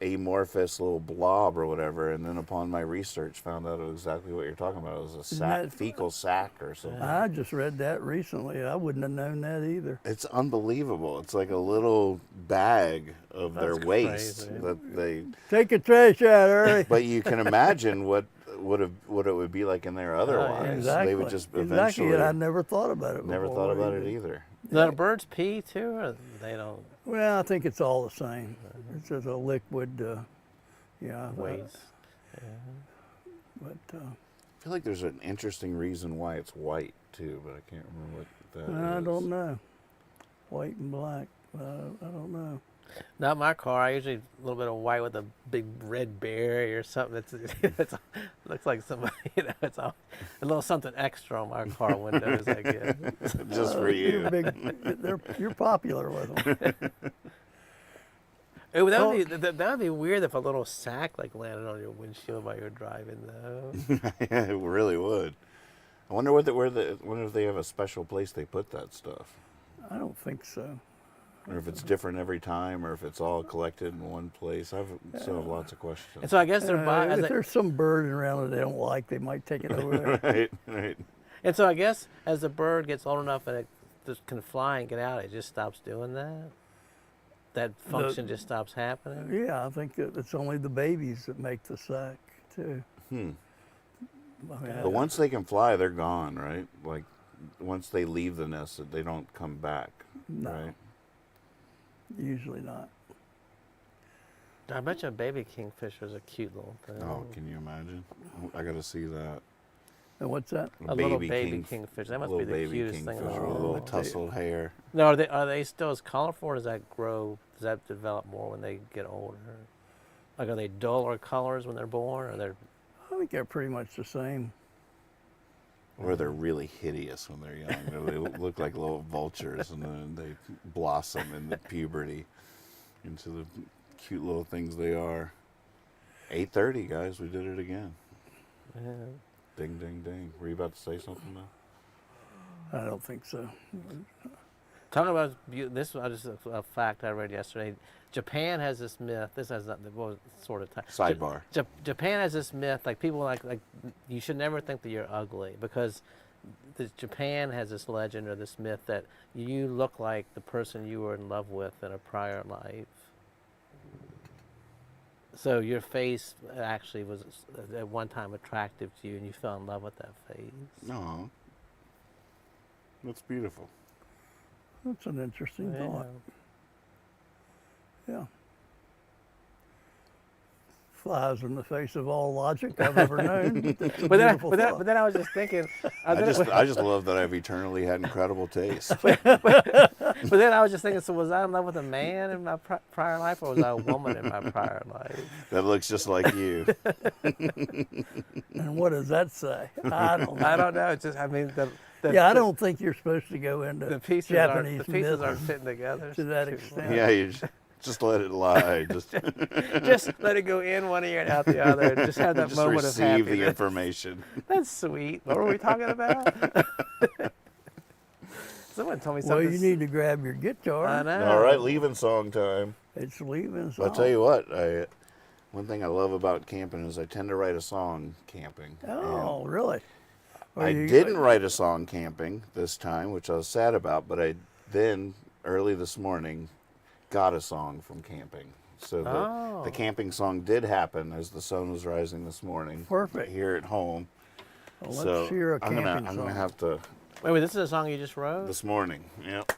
amorphous little blob or whatever, and then upon my research found out exactly what you're talking about. It was a that- fecal sac or something. I just read that recently. I wouldn't have known that either. It's unbelievable. It's like a little bag of their That's waste crazy. that they. Take your trash out, hurry. But you can imagine what it would be like in there otherwise. Exactly. They would just Exactly. eventually. And I never thought about it. Never before thought about it either. do the birds pee too, or they don't Well, I think it's all the same. It's just a liquid. waste? But I feel like there's an interesting reason why it's white too, but I can't remember what that is. I don't know. White and black. I don't know. Not my car. I usually a little bit of white with a big red berry or something. It's looks like somebody. It's a little something extra on my car windows. I guess. Just for you. You're popular with them. That would be weird if a little sack like landed on your windshield while you're driving, though. Yeah, it really would. I wonder wonder if they have a special place they put that stuff, I don't think so. or if it's different every time, or if it's all collected in one place. I still have lots of questions. And so I guess they're If there's some bird around that they don't like, they might take it over there. Right. and so I guess as the bird gets old enough and it just can fly and get out, it just stops doing that. That function just stops happening. Yeah, I think that it's only the babies that make the sack too. I mean, But once they can fly, they're gone, right? Like once they leave the nest, they don't come back. No, right? usually not. I bet you a baby kingfisher is a cute little thing. Oh, can you imagine? I got to see that. And what's that? A little baby kingfisher. That must be little the baby cutest thing in the kingfisher with a world. little tousled hair. No, are they still as colorful, or does that grow? Does that develop more when they get older? Like, are they duller colors when they're born, or they're? I think they're pretty much the same. Or they're really hideous when they're young. They look like little vultures, and then they blossom in the puberty into the cute little things they are. 8:30, guys. We did it again. Yeah. Ding, ding, ding. Were you about to say something now? I don't think so. Talking about this, was just a fact I read yesterday. Japan has this myth. This has nothing. Well, sort of. Sidebar. Japan has this myth. Like, people like you should never think that you're ugly, because Japan has this legend or this myth that you look like the person you were in love with in a prior life. So your face actually was at one time attractive to you, and you fell in love with that face. No. That's beautiful. That's an interesting thought. Yeah. Flies in the face of all logic I've ever known. But then I was just thinking. I just love that I've eternally had incredible taste. But then I was just thinking, so was I in love with a man in my prior life, or was I a woman in my prior life? That looks just like you. And what does that say? I don't know. I don't know. It's just, I mean, I don't think you're supposed to go into the pieces Japanese aren't myth fitting together to that extent. Yeah, you just let it lie. Just let it go in one ear and out the other. And just have that just moment of receive happiness. the information. That's sweet. What were we talking about? Someone told me something. Well, you need to grab your guitar. I know. All right, leaving song time. It's leaving. I'll tell you what. One thing I love about camping is I tend to write a song camping. Oh, really? I didn't write a song camping this time, which I was sad about, but I then, early this morning, got a song from camping. So the camping song did happen as the sun was rising this morning. Perfect. Here at home. Well, So let's hear a camping I'm song. gonna have to Wait, this is a song you just wrote? this morning. Yep.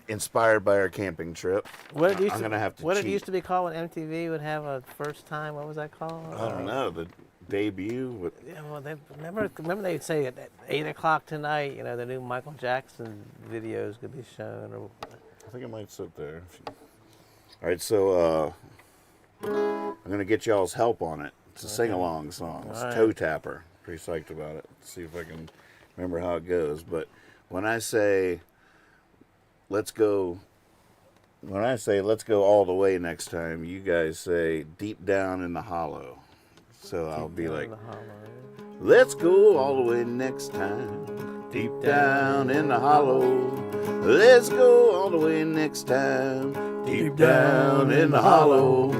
Inspired by our camping trip. What it used I'm to, gonna have to What it cheat. used to be called when MTV would have a first time. What was that called? I don't know, the debut with Yeah, well, remember they'd say at 8 o'clock tonight, you know, the new Michael Jackson videos could be shown. Or, I think it might sit there. All right, so I'm gonna get y'all's help on it. It's a sing-along song. It's All right. Toe Tapper. Pretty psyched about it. See if I can remember how it goes. But when I say let's go all the way next time, you guys say deep down in the hollow. So I'll be like, let's go all the way next time, deep down in the hollow. Let's go all the way next time, deep down in the hollow.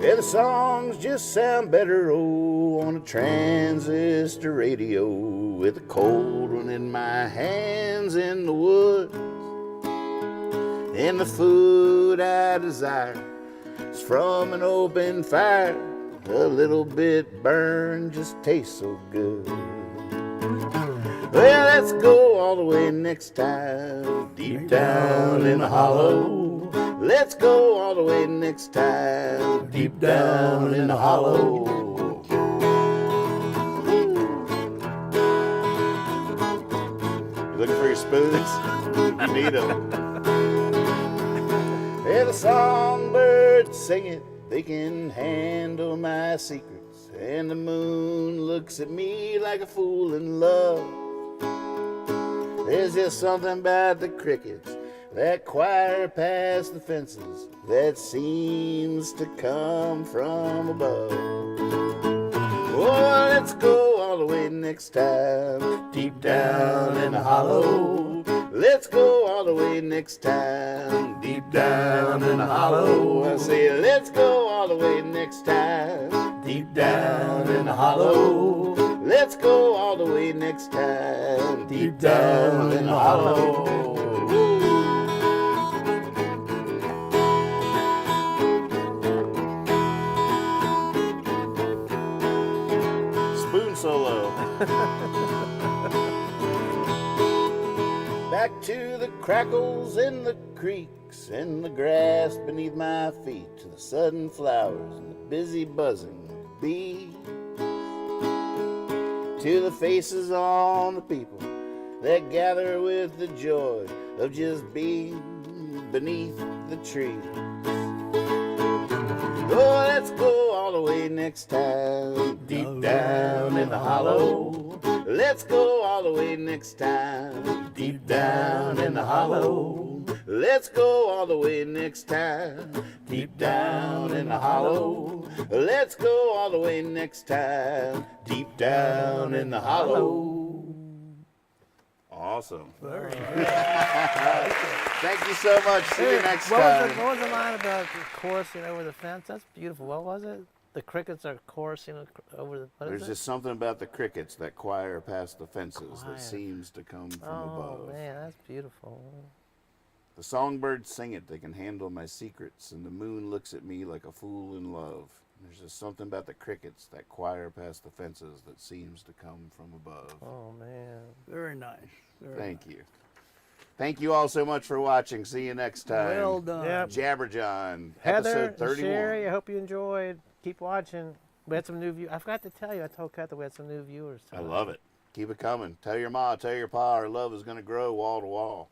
Yeah, the songs just sound better, on a transistor radio, with a cold one in my hands in the woods. And the food I desire is from an open fire. A little bit burned just tastes so good. Well, let's go all the way next time, deep down in the hollow. Let's go all the way next time, deep down in the hollow. You looking for your spoons? You need them. Yeah, the songbirds sing it, they can handle my secrets. And the moon looks at me like a fool in love. There's just something about the crickets that choir past the fences that seems to come from above. Oh, let's go all the way next time, deep down in the hollow. Let's go all the way next time, deep down in the hollow. I say, let's go all the way next time, deep down in the hollow. Let's go all the way next time, deep down in the hollow. Back to the crackles in the creeks and the grass beneath my feet, to the sudden flowers and the busy buzzing of bees, to the faces on the people that gather with the joy of just being beneath the tree. Oh, let's go all the way next time, deep down in the hollow. Let's go all the way next time, deep down in the hollow. Let's go all the way next time, deep down in the hollow. Let's go all the way next time, deep down in the hollow. Awesome. Very Thank you so much. See you next what time. what was the line about coursing over the fence? That's beautiful. What was it? The crickets are coursing over the. What There's is it? just something about the crickets that choir past the fences Choir. that seems to come from Oh above. man, that's beautiful. The songbirds sing it, they can handle my secrets, and the moon looks at me like a fool in love. There's just something about the crickets that choir past the fences that seems to come from above. Oh man. Very nice. Very Thank you. Thank you all so much for watching. See you next time. Well done. Yep. Jabberjohn, Heather, episode 31. Sherry, I hope you enjoyed. Keep watching. We had some new views. I forgot to tell you. I told Kat that we had some new viewers. I love it. Keep it coming. Tell your ma, tell your pa, our love is going to grow wall to wall.